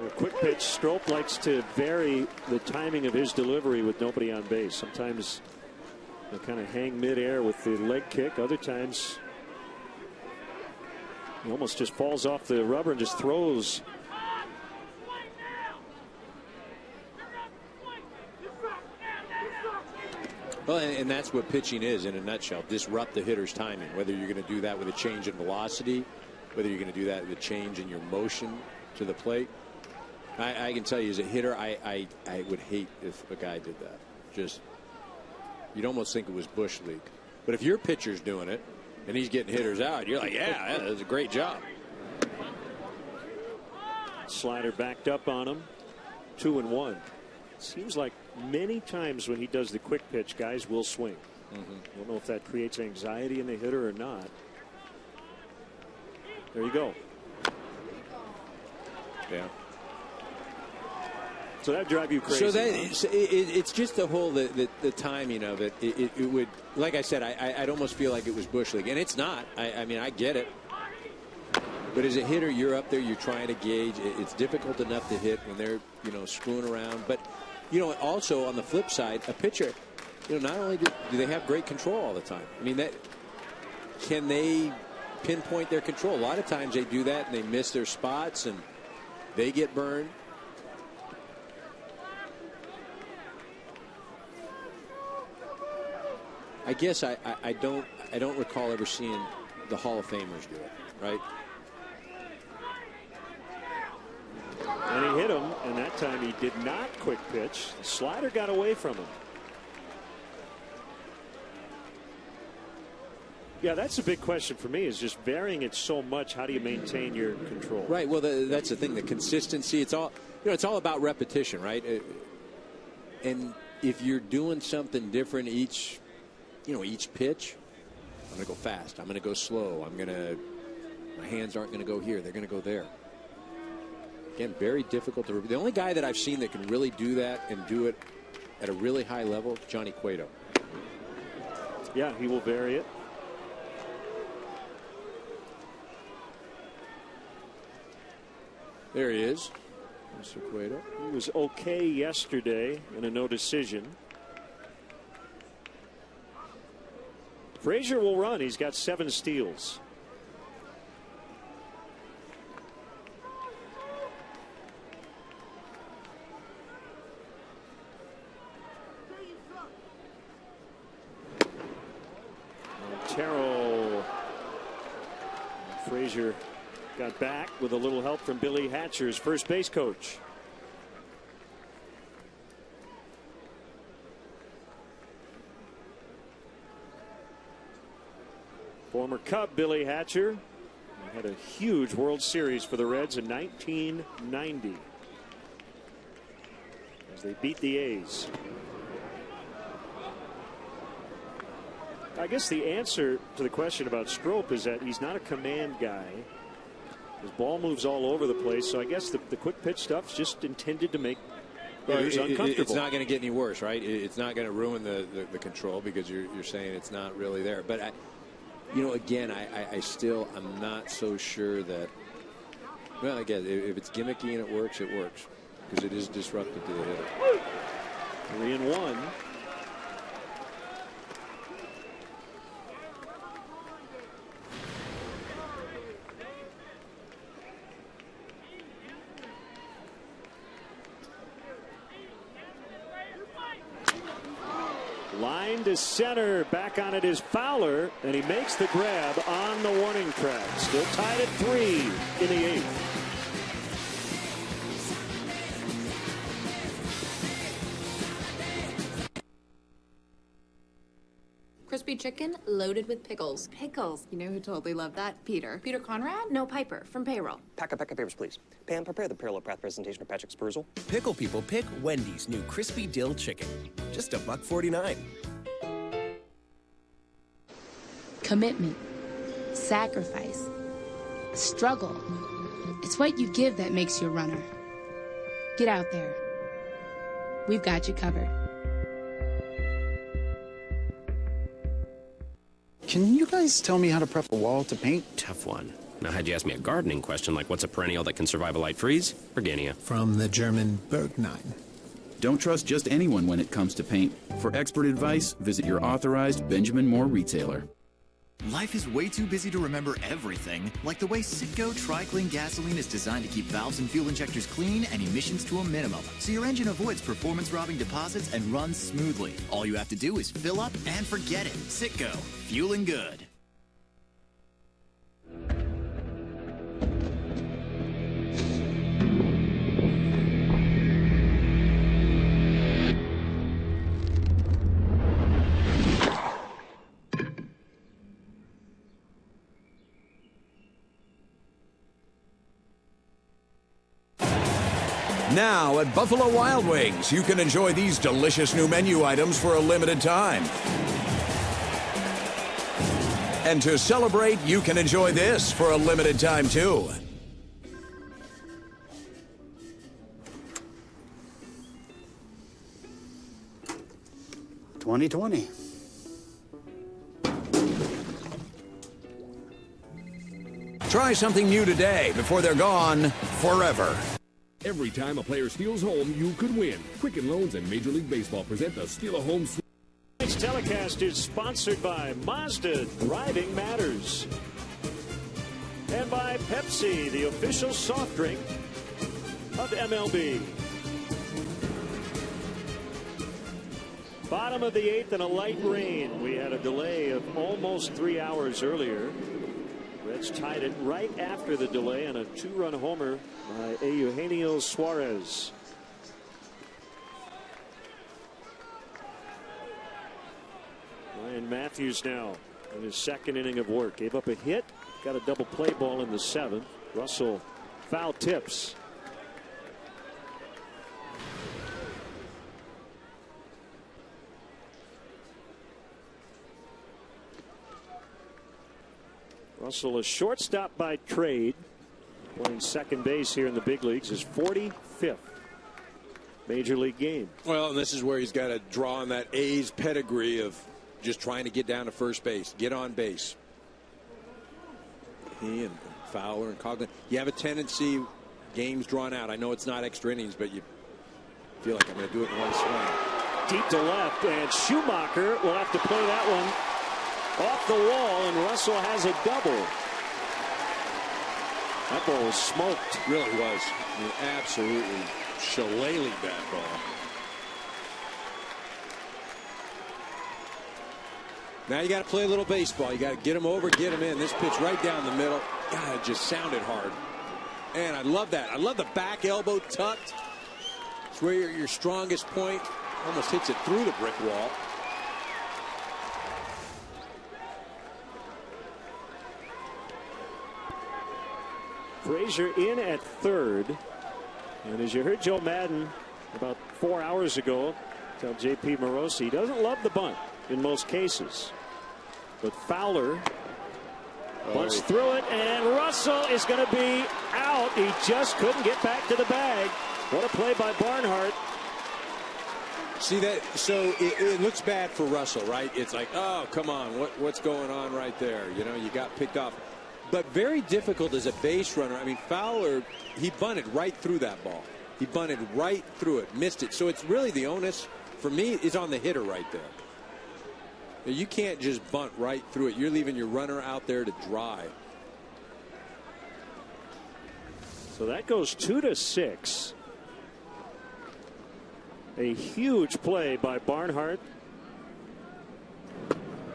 A quick pitch. Strop likes to vary the timing of his delivery with nobody on base. Sometimes they kind of hang midair with the leg kick. Other times He almost just falls off the rubber and just throws. Well, and that's what pitching is in a nutshell. Disrupt the hitter's timing, whether you're going to do that with a change in velocity, whether you're going to do that with a change in your motion to the plate. I can tell you as a hitter, I would hate if a guy did that. Just, you'd almost think it was Bush League. But if your pitcher's doing it and he's getting hitters out, you're like, yeah, that's a great job. Slider backed up on him. 2-1. Seems like many times when he does the quick pitch, guys will swing. I don't know if that creates anxiety in the hitter or not. There you go. Yeah. So that drive you crazy. So that it's just the whole the timing of it. It would, like I said, I'd almost feel like it was Bush League, and it's not. I mean, I get it. But as a hitter, you're up there, you're trying to gauge. It's difficult enough to hit when they're, screwing around. But, also on the flip side, a pitcher, not only do they have great control all the time. I mean, can they pinpoint their control? A lot of times they do that and they miss their spots and they get burned. I guess I don't recall ever seeing the Hall of Famers do it, right? And he hit him, and that time he did not quick pitch. The slider got away from him. Yeah, that's a big question for me, is just varying it so much. How do you maintain your control? Right. Well, that's the thing. The consistency. It's all it's all about repetition, right? And if you're doing something different each pitch, I'm going to go fast. I'm going to go slow. My hands aren't going to go here. They're going to go there. Again, very difficult to. The only guy that I've seen that can really do that and do it at a really high level, Johnny Cueto. Yeah, he will vary it. There he is, Mr. Cueto. He was okay yesterday in a no decision. Frazier will run. He's got 7 steals. Montero. Frazier got back with a little help from Billy Hatcher's first base coach. Former Cub Billy Hatcher had a huge World Series for the Reds in 1990 as they beat the A's. I guess the answer to the question about Strop is that he's not a command guy. His ball moves all over the place, so I guess the quick pitch stuff's just intended to make hitters uncomfortable. It's not going to get any worse, right? It's not going to ruin the control because you're saying it's not really there. But again, I'm not so sure that. Well, again, if it's gimmicky and it works because it is disruptive to the hitter. 3-1. Line to center. Back on it is Fowler, and he makes the grab on the warning track. Still tied at 3 in the 8th. Crispy chicken loaded with pickles. Pickles. You know who totally loved that? Peter. Peter Conrad? No, Piper from payroll. Pack of papers, please. Pam, prepare the parallel path presentation of Patrick's perusal. Pickle people pick Wendy's new crispy dill chicken. Just $1.49. Commitment, sacrifice, struggle. It's what you give that makes you a runner. Get out there. We've got you covered. Can you guys tell me how to prep a wall to paint? Tough one. Now, had you asked me a gardening question like what's a perennial that can survive a light freeze? Ergania. From the German Bergnein. Don't trust just anyone when it comes to paint. For expert advice, visit your authorized Benjamin Moore retailer. Life is way too busy to remember everything, like the way Citgo Tri-Clean gasoline is designed to keep valves and fuel injectors clean and emissions to a minimum, so your engine avoids performance-robbing deposits and runs smoothly. All you have to do is fill up and forget it. Citgo, fueling good. Now at Buffalo Wild Wings, you can enjoy these delicious new menu items for a limited time. And to celebrate, you can enjoy this for a limited time too. $20.20. Try something new today before they're gone forever. Every time a player steals home, you could win. Quicken Loans and Major League Baseball present the Steal a Home Sweep. Tonight's telecast is sponsored by Mazda, Driving Matters. And by Pepsi, the official soft drink of MLB. Bottom of the 8th and a light rain. We had a delay of almost 3 hours earlier. Reds tied it right after the delay on a 2-run homer by Eugenio Suarez. Ryan Matthews now in his second inning of work. Gave up a hit, got a double play ball in the 7th. Russell foul tips. Russell, a shortstop by trade, playing second base here in the big leagues, his 45th major league game. Well, and this is where he's got to draw on that A's pedigree of just trying to get down to first base, get on base. He and Fowler and Coughlin, you have a tendency, games drawn out. I know it's not extra innings, but you feel like I'm going to do it in one swing. Deep to left, and Schumacher will have to play that one off the wall, and Russell has a double. That ball was smoked. Really was. I mean, absolutely shillelaghed that ball. Now you got to play a little baseball. You got to get him over, get him in. This pitch right down the middle. God, it just sounded hard. And I love that. I love the back elbow tucked. It's where your strongest point. Almost hits it through the brick wall. Frazier in at third. And as you heard Joe Madden about 4 hours ago tell J.P. Morosi, he doesn't love the bunt in most cases. But Fowler bunts through it, and Russell is going to be out. He just couldn't get back to the bag. What a play by Barnhart. See that? So it looks bad for Russell, right? It's like, oh, come on. What's going on right there? You know, you got picked off. But very difficult as a base runner. I mean, Fowler, he bunted right through that ball. He bunted right through it, missed it. So it's really the onus, for me, is on the hitter right there. You can't just bunt right through it. You're leaving your runner out there to dry. So that goes 2-6. A huge play by Barnhart.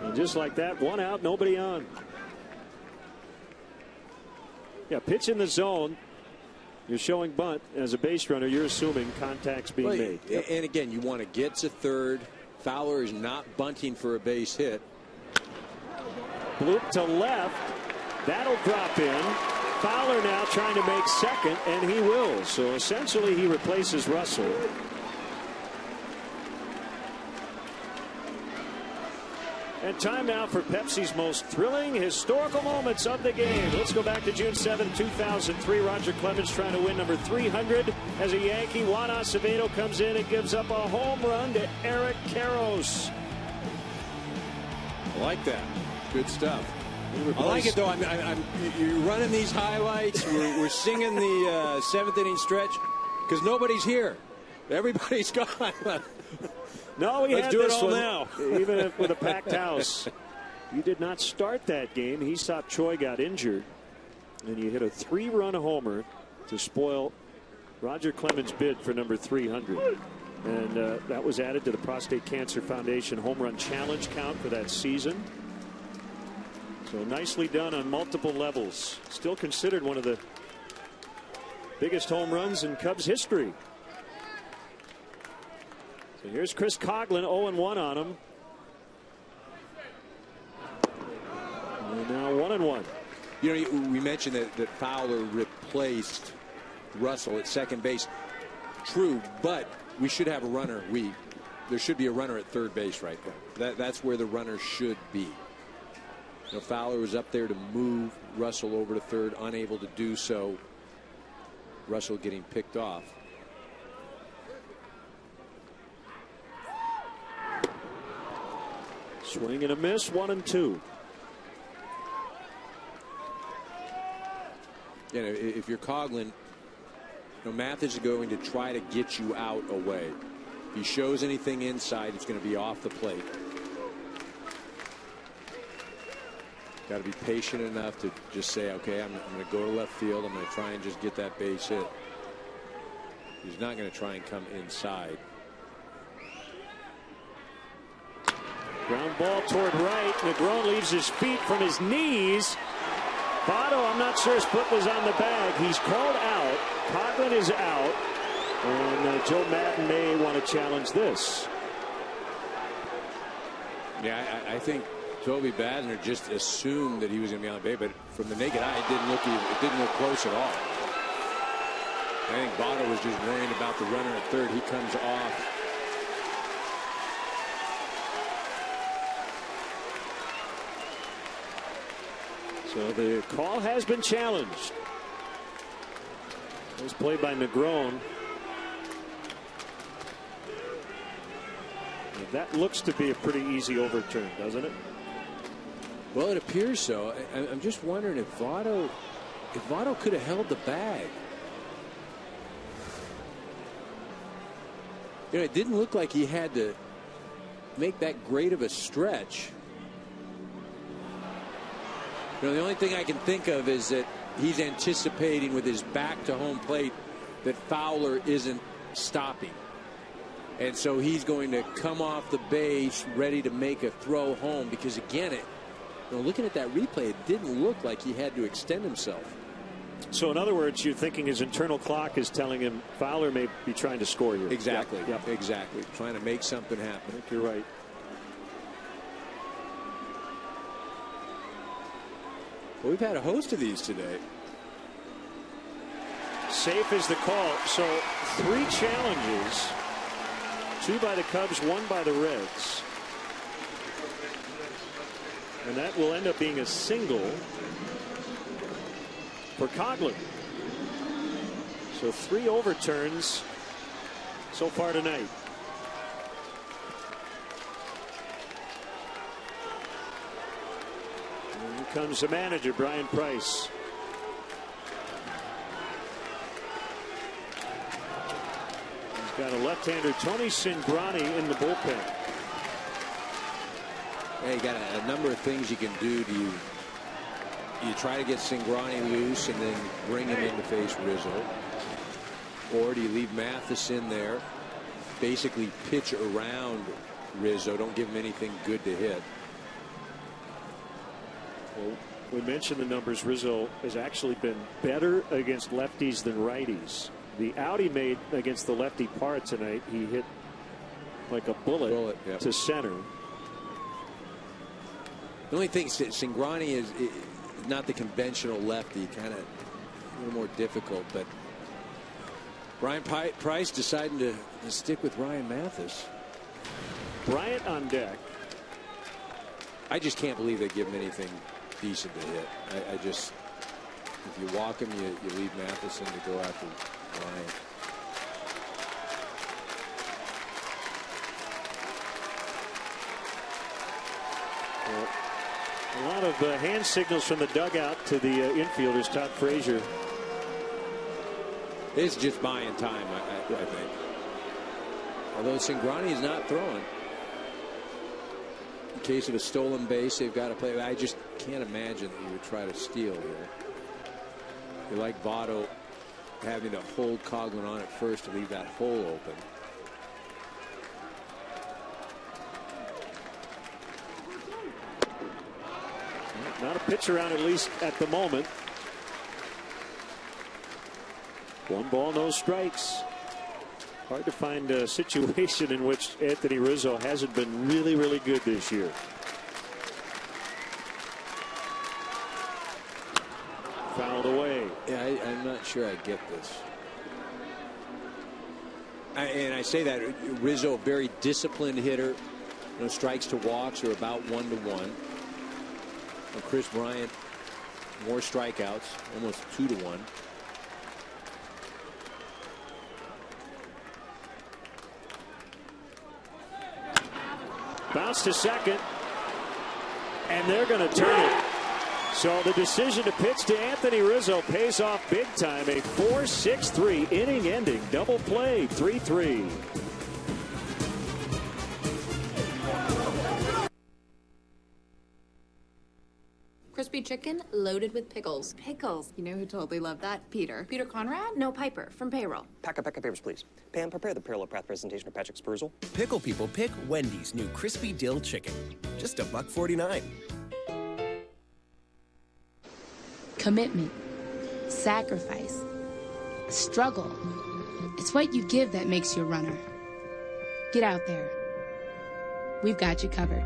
And just like that, one out, nobody on. Yeah, pitch in the zone. You're showing bunt as a base runner. You're assuming contact's being made. Yep. And again, you want to get to third. Fowler is not bunting for a base hit. Bloop to left. That'll drop in. Fowler now trying to make second, and he will. So essentially, he replaces Russell. And time now for Pepsi's most thrilling historical moments of the game. Let's go back to June 7, 2003. Roger Clemens trying to win number 300 as a Yankee. Juan Acevedo comes in and gives up a home run to Eric Karros. I like that. Good stuff. I like it, though. You're running these highlights. We're singing the 7th inning stretch because nobody's here. Everybody's gone. No, we Let's had do this it all one now. even with a packed house. You did not start that game. Hesop Choi got injured, and you hit a 3-run homer to spoil Roger Clemens' bid for number 300. And that was added to the Prostate Cancer Foundation Home Run Challenge count for that season. So nicely done on multiple levels. Still considered one of the biggest home runs in Cubs history. So here's Chris Coghlan, 0-1 on him. And now 1-1. You know, we mentioned that Fowler replaced Russell at second base. True, but we should have a runner. There should be a runner at third base right now. That's where the runner should be. You know, Fowler was up there to move Russell over to third, unable to do so. Russell getting picked off. Swing and a miss, 1-2. You know, if you're Coghlan, Mathis is going to try to get you out away. If he shows anything inside, it's going to be off the plate. Got to be patient enough to just say, okay, I'm going to go to left field. I'm going to try and just get that base hit. He's not going to try and come inside. Ground ball toward right. Negron leaves his feet from his knees. Votto, I'm not sure his foot was on the bag. He's called out. Coghlan is out. And Joe Madden may want to challenge this. Yeah, I think Toby Badner just assumed that he was going to be on the bay, but from the naked eye, it didn't look close at all. I think Votto was just worrying about the runner at third. He comes off. So the call has been challenged. It was played by Negron. That looks to be a pretty easy overturn, doesn't it? Well, it appears so. I'm just wondering if Votto could have held the bag. You know, it didn't look like he had to make that great of a stretch. You know, the only thing I can think of is that he's anticipating with his back to home plate that Fowler isn't stopping. And so he's going to come off the base ready to make a throw home, because again, looking at that replay, it didn't look like he had to extend himself. So in other words, you're thinking his internal clock is telling him Fowler may be trying to score here. Exactly. Yep. Exactly. Trying to make something happen. I think you're right. Well, we've had a host of these today. Safe is the call. So 3 challenges. 2 by the Cubs, 1 by the Reds. And that will end up being a single for Coghlan. So 3 overturns so far tonight. And here comes the manager, Brian Price. He's got a left-hander, Tony Cingrani, in the bullpen. Hey, you got a number of things you can do. Do you try to get Cingrani loose and then bring him in to face Rizzo? Or do you leave Mathis in there, basically pitch around Rizzo, don't give him anything good to hit? Well, we mentioned the numbers. Rizzo has actually been better against lefties than righties. The out he made against the lefty part tonight, he hit like a bullet yep. to center. The only thing, Cingrani is not the conventional lefty, kind of a little more difficult, but Brian Price deciding to stick with Ryan Mathis. Bryant on deck. I just can't believe they give him anything decent to hit. I just, if you walk him, you leave Mathis in to go after Ryan. Well, a lot of hand signals from the dugout to the infielders. Todd Frazier. It's just buying time, I think. Although Cingrani is not throwing. In case of a stolen base, they've got to play. I just can't imagine that you would try to steal here. You like Votto having to hold Coughlin on at first to leave that hole open. Not a pitch around, at least at the moment. 1 ball, no strikes. Hard to find a situation in which Anthony Rizzo hasn't been really, really good this year. Fouled away. Yeah, I'm not sure I get this. And I say that Rizzo, a very disciplined hitter. No strikes to walks are about 1-to-1. And Chris Bryant, more strikeouts, almost 2-to-1. Bounce to second, and they're going to turn it. So the decision to pitch to Anthony Rizzo pays off big time. A 4-6-3 inning-ending double play, 3-3. Crispy chicken loaded with pickles. Pickles. You know who totally loved that? Peter. Peter Conrad? No, Piper from payroll. Pack of papers, please. Pam, prepare the parallel path presentation of Patrick's perusal. Pickle people pick Wendy's new crispy dill chicken. Just $1.49. Commitment, sacrifice, struggle. It's what you give that makes you a runner. Get out there. We've got you covered.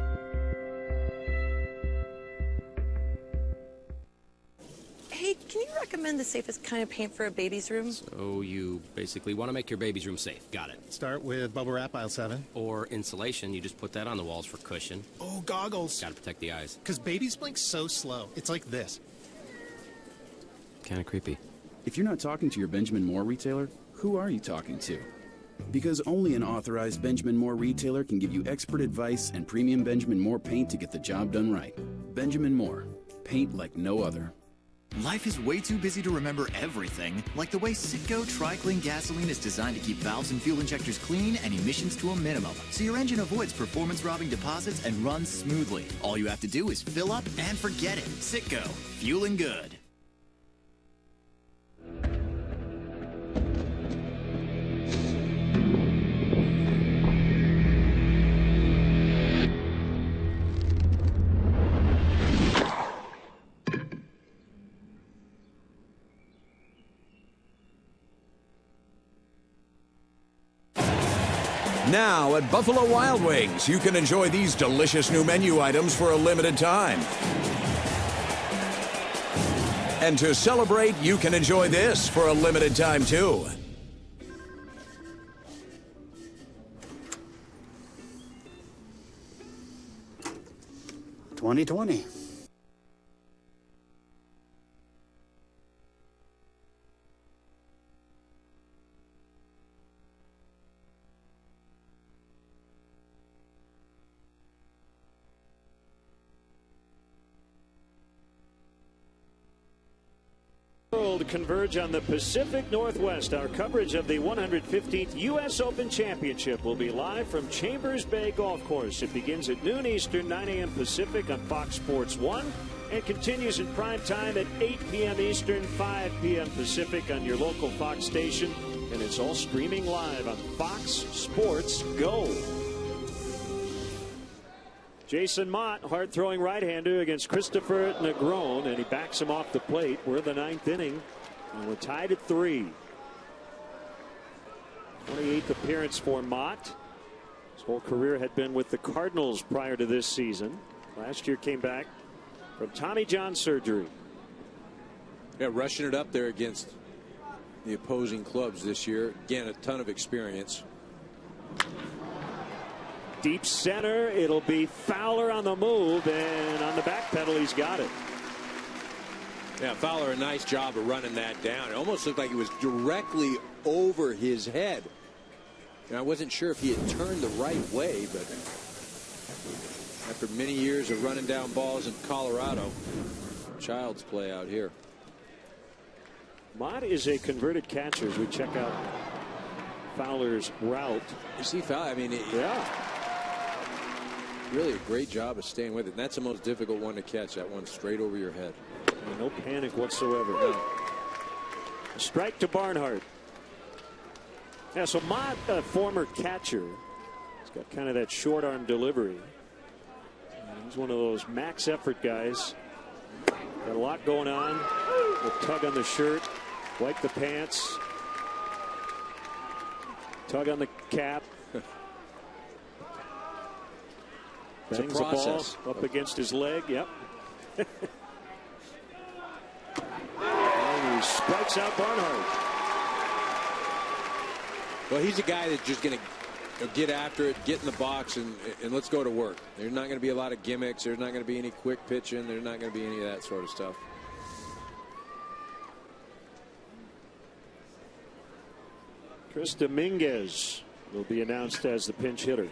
Hey, can you recommend the safest kind of paint for a baby's room? So you basically want to make your baby's room safe. Got it. Start with bubble wrap, aisle 7. Or insulation. You just put that on the walls for cushion. Oh, goggles. Got to protect the eyes. Because babies blink so slow. It's like this. Kind of creepy. If you're not talking to your Benjamin Moore retailer, who are you talking to? Because only an authorized Benjamin Moore retailer can give you expert advice and premium Benjamin Moore paint to get the job done right. Benjamin Moore. Paint like no other. Life is way too busy to remember everything, like the way Citgo Tri-Clean gasoline is designed to keep valves and fuel injectors clean and emissions to a minimum, so your engine avoids performance-robbing deposits and runs smoothly. All you have to do is fill up and forget it. Citgo, fueling good. Now at Buffalo Wild Wings, you can enjoy these delicious new menu items for a limited time. And to celebrate, you can enjoy this for a limited time too. $20.20. Converge on the Pacific Northwest. Our coverage of the 115th U.S. Open Championship will be live from Chambers Bay Golf Course. It begins at noon Eastern, 9 a.m. Pacific on Fox Sports 1 and continues in prime time at 8 p.m. Eastern, 5 p.m. Pacific on your local Fox station. And it's all streaming live on Fox Sports Go. Jason Mott, hard-throwing right-hander against Christopher Negron, and he backs him off the plate. We're in the 9th inning, and we're tied at 3. 28th appearance for Mott. His whole career had been with the Cardinals prior to this season. Last year came back from Tommy John surgery. Yeah, rushing it up there against the opposing clubs this year. Again, a ton of experience. Deep center, it'll be Fowler on the move, and on the back pedal, he's got it. Yeah, Fowler, a nice job of running that down. It almost looked like it was directly over his head. And I wasn't sure if he had turned the right way, but after many years of running down balls in Colorado, child's play out here. Mott is a converted catcher as we check out Fowler's route. You see Fowler, I mean, yeah. really a great job of staying with it. And that's the most difficult one to catch, that one straight over your head. No panic whatsoever. No. A strike to Barnhart. Yeah, so Mott, a former catcher, he's got kind of that short arm delivery. He's one of those max effort guys. Got a lot going on. A tug on the shirt, wipe the pants, tug on the cap. Bangs the ball up against his leg. Yep. And he strikes out Barnhart. Well, he's a guy that's just going to get after it, get in the box, and let's go to work. There's not going to be a lot of gimmicks. There's not going to be any quick pitching. There's not going to be any of that sort of stuff. Chris Dominguez will be announced as the pinch hitter.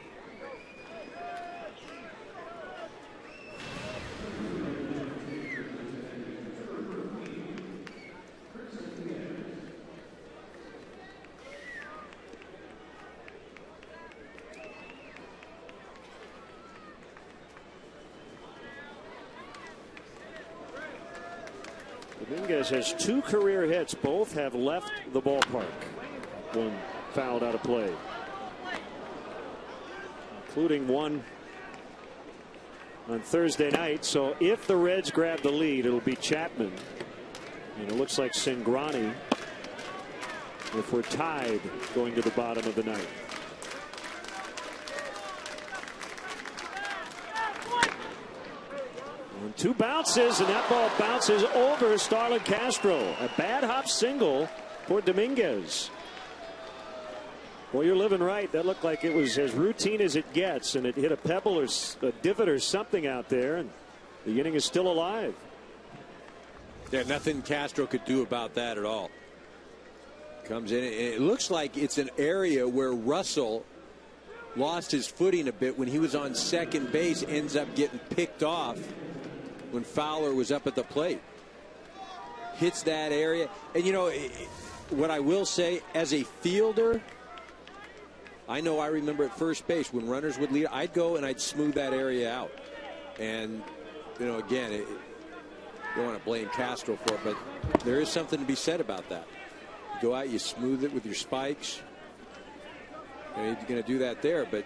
Dominguez has 2 career hits. Both have left the ballpark when fouled out of play, including one on Thursday night. So if the Reds grab the lead, it'll be Chapman. And it looks like Cingrani if we're tied going to the bottom of the ninth. And 2 bounces, and that ball bounces over Starlin Castro. A bad hop single for Dominguez. Well, you're living right. That looked like it was as routine as it gets, and it hit a pebble or a divot or something out there, and the inning is still alive. Yeah, nothing Castro could do about that at all. Comes in, and it looks like it's an area where Russell lost his footing a bit when he was on second base, ends up getting picked off when Fowler was up at the plate. Hits that area. And, you know, what I will say, as a fielder, I know I remember at first base when runners would lead, I'd go and I'd smooth that area out. And, you know, again, you don't want to blame Castro for it, but there is something to be said about that. You go out, you smooth it with your spikes. You're going to do that there, but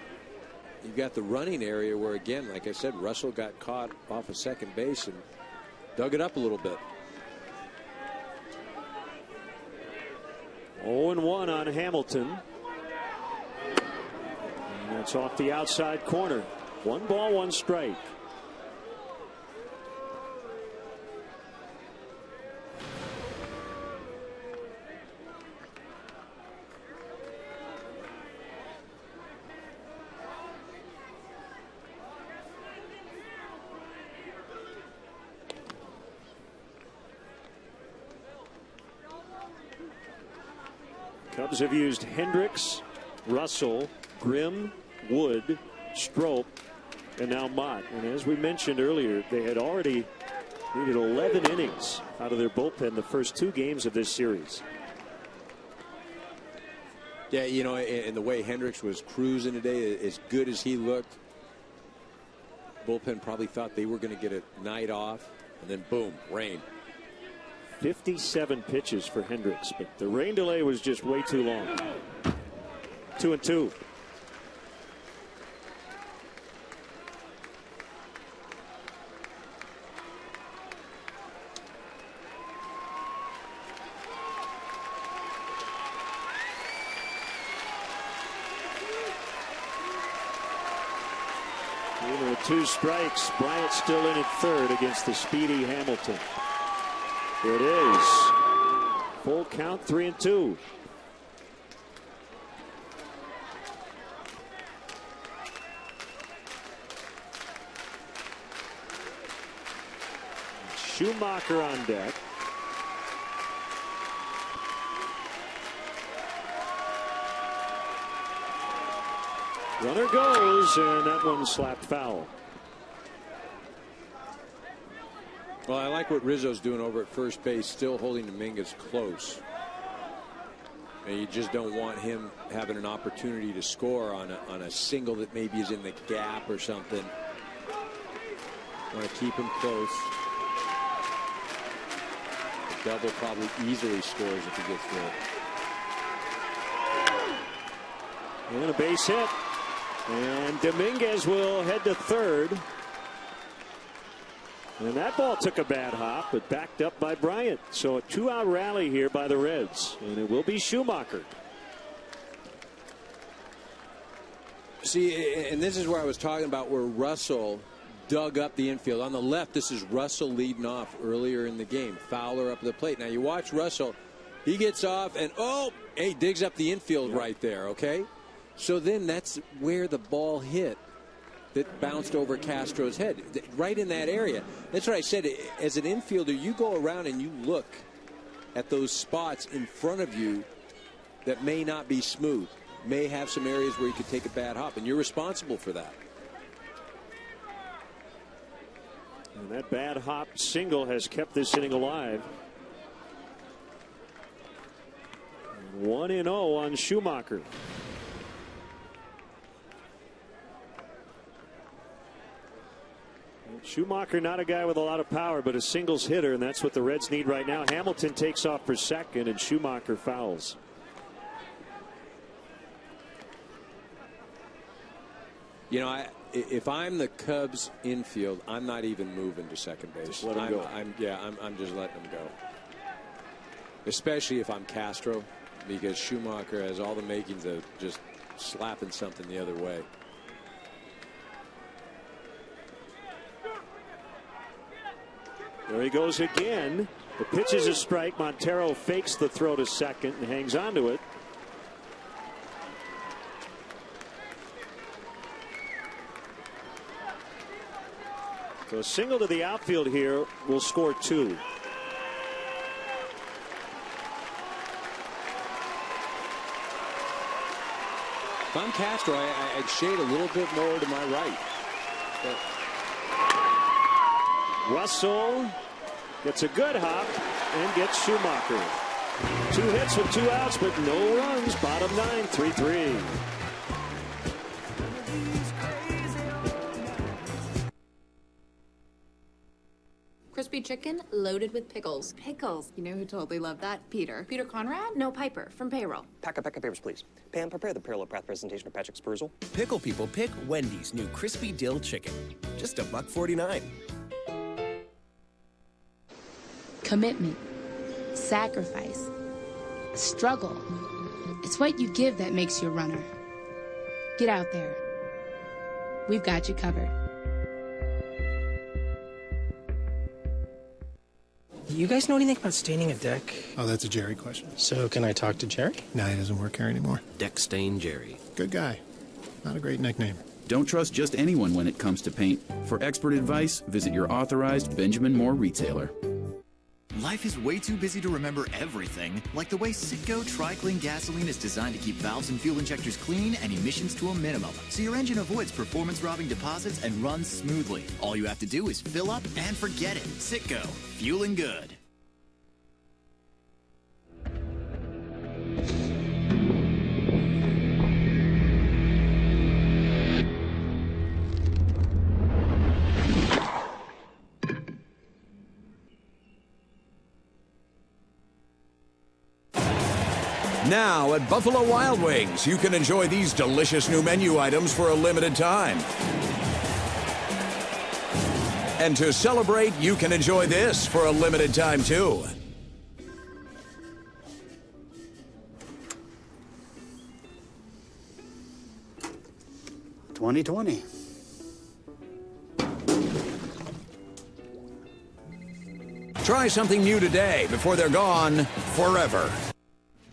you've got the running area where, again, like I said, Russell got caught off of second base and dug it up a little bit. 0-1 on Hamilton. And that's off the outside corner. 1 ball, 1 strike. Cubs have used Hendricks, Russell, Grimm, Wood, Strop, and now Mott. And as we mentioned earlier, they had already needed 11 innings out of their bullpen the first 2 games of this series. Yeah, you know, and the way Hendricks was cruising today, as good as he looked, bullpen probably thought they were going to get a night off, and then boom, rain. 57 pitches for Hendricks, but the rain delay was just way too long. 2-2. Even with 2 strikes, Bryant still in at third against the speedy Hamilton. Here it is. Full count, 3-2. Schumacher on deck. Runner goes, and that one slapped foul. Well, I like what Rizzo's doing over at first base, still holding Dominguez close. And you just don't want him having an opportunity to score on a single that maybe is in the gap or something. Want to keep him close. The double probably easily scores if he gets through. And a base hit. And Dominguez will head to third. And that ball took a bad hop, but backed up by Bryant. So a 2-out rally here by the Reds. And it will be Schumacher. See, and this is where I was talking about where Russell dug up the infield. On the left, this is Russell leading off earlier in the game. Fowler up at the plate. Now you watch Russell. He gets off and, he digs up the infield right there, okay? So then that's where the ball hit that bounced over Castro's head, right in that area. That's what I said. As an infielder, you go around and you look at those spots in front of you that may not be smooth, may have some areas where you could take a bad hop, and you're responsible for that. And that bad hop single has kept this inning alive. 1-0 on Schumacher. Schumacher, not a guy with a lot of power, but a singles hitter, and that's what the Reds need right now. Hamilton takes off for second, and Schumacher fouls. You know, if I'm the Cubs infield, I'm not even moving to second base. Just let him go. I'm just letting him go. Especially if I'm Castro, because Schumacher has all the makings of just slapping something the other way. There he goes again. The pitch is a strike. Montero fakes the throw to second and hangs on to it. So a single to the outfield here will score 2. If I'm Castro, I'd shade a little bit more to my right. But Russell gets a good hop and gets Schumacher. 2 hits with 2 outs, but no runs. Bottom 9, 3-3. Crispy chicken loaded with pickles. Pickles. You know who totally loved that? Peter. Peter Conrad? No, Piper from Payroll. Pack of papers, please. Pam, prepare the parallel path presentation of Patrick's perusal. Pickle people pick Wendy's new crispy dill chicken. Just $1.49. Commitment, sacrifice, struggle. It's what you give that makes you a runner. Get out there. We've got you covered. You guys know anything about staining a deck? Oh, that's a Jerry question. So can I talk to Jerry? No, he doesn't work here anymore. Deck Stain Jerry. Good guy. Not a great nickname. Don't trust just anyone when it comes to paint. For expert advice, visit your authorized Benjamin Moore retailer. Life is way too busy to remember everything, like the way Citgo Tri-Clean gasoline is designed to keep valves and fuel injectors clean and emissions to a minimum, so your engine avoids performance-robbing deposits and runs smoothly. All you have to do is fill up and forget it. Citgo, fueling good. Now at Buffalo Wild Wings, you can enjoy these delicious new menu items for a limited time. And to celebrate, you can enjoy this for a limited time, too. $20.20. Try something new today before they're gone forever.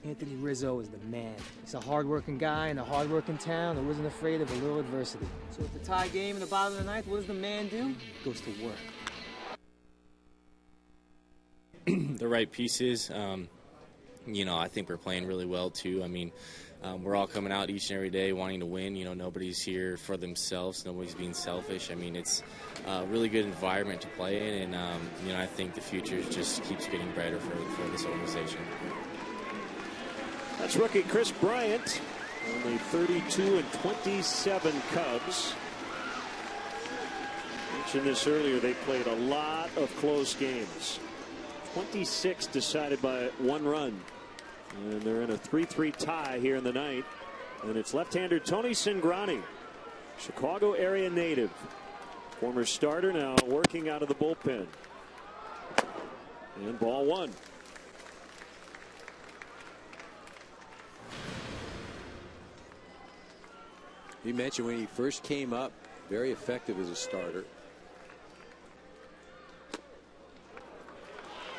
Anthony Rizzo is the man. He's a hard-working guy in a hard-working town who isn't afraid of a little adversity. So at the tie game in the bottom of the ninth, what does the man do? He goes to work. The right pieces. I think we're playing really well, too. I mean, we're all coming out each and every day wanting to win. Nobody's here for themselves. Nobody's being selfish. I mean, it's a really good environment to play in, and, I think the future just keeps getting brighter for this organization. That's rookie Chris Bryant. Only 32 and 27 Cubs. Mentioned this earlier. They played a lot of close games. 26 decided by 1 run. And they're in a 3-3 tie here in the ninth. And it's left-hander Tony Cingrani, Chicago area native. Former starter, now working out of the bullpen. And ball 1. You mentioned when he first came up, very effective as a starter.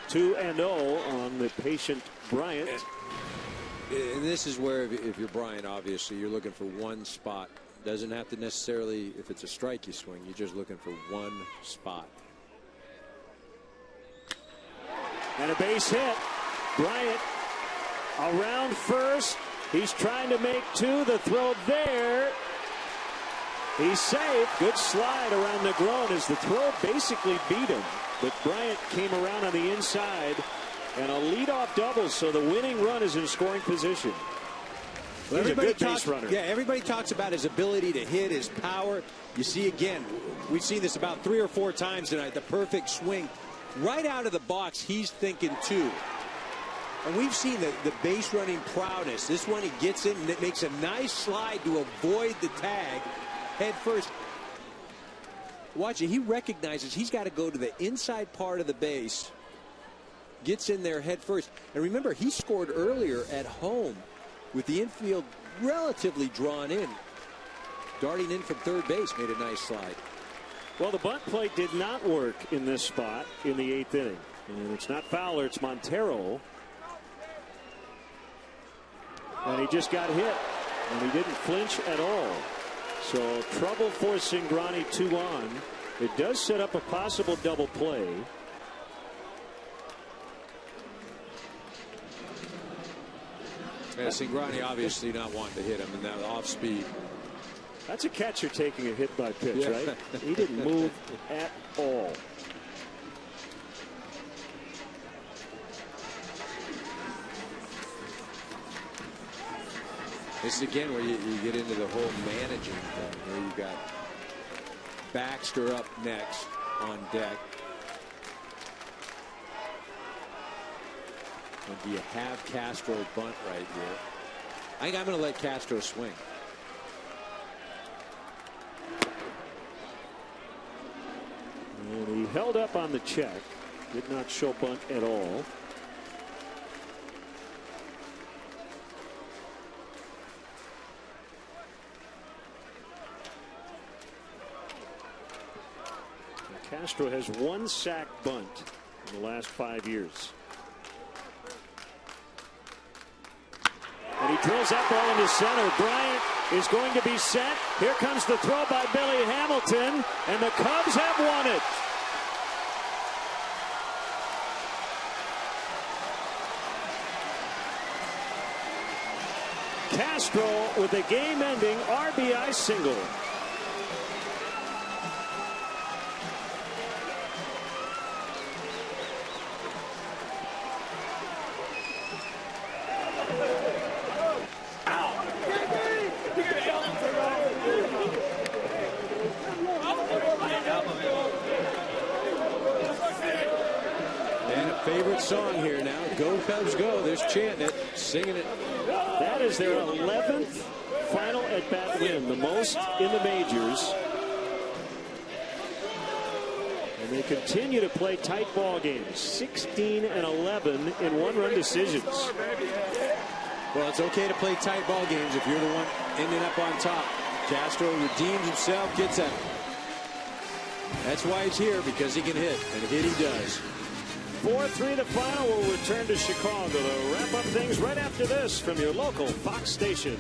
2-0 on the patient Bryant. And this is where, if you're Bryant, obviously, you're looking for one spot. Doesn't have to necessarily, if it's a strike you swing, you're just looking for one spot. And a base hit. Bryant around first. He's trying to make 2. The throw there. He's safe. Good slide around Negron as the throw basically beat him. But Bryant came around on the inside and a leadoff double. So the winning run is in scoring position. Well, He's a good base runner. Yeah, everybody talks about his ability to hit, his power. You see, again, we've seen this about 3 or 4 times tonight. The perfect swing. Right out of the box, he's thinking 2. And we've seen the base running prowess. This one, he gets in and it makes a nice slide to avoid the tag head first. Watch it. He recognizes he's got to go to the inside part of the base. Gets in there head first. And remember, he scored earlier at home with the infield relatively drawn in. Darting in from third base made a nice slide. Well, the bunt play did not work in this spot in the 8th inning. And it's not Fowler, it's Montero. And he just got hit. And he didn't flinch at all. So trouble for Cingrani 2 on. It does set up a possible double play. Yeah, Cingrani obviously not wanting to hit him in that off speed. That's a catcher taking a hit by pitch, Yeah. right? He didn't move at all. This is again where you get into the whole managing thing. Where you got Baxter up next on deck. And do you have Castro bunt right here? I think I'm going to let Castro swing. And he held up on the check. Did not show bunt at all. Castro has 1 sack bunt in the last 5 years. And he drills that ball into center. Bryant is going to be set. Here comes the throw by Billy Hamilton, and the Cubs have won it. Castro with a game-ending RBI single. Favorite song here now. Go Cubs go. They're chanting it, singing it. That is their 11th final at-bat win, the most in the majors. And they continue to play tight ball games. 16 and 11 in 1-run decisions. Well, it's okay to play tight ball games if you're the one ending up on top. Castro redeems himself, gets a. That's why he's here, because he can hit, and hit he does. 4-3 the final. Will return to Chicago to wrap up things right after this from your local Fox station.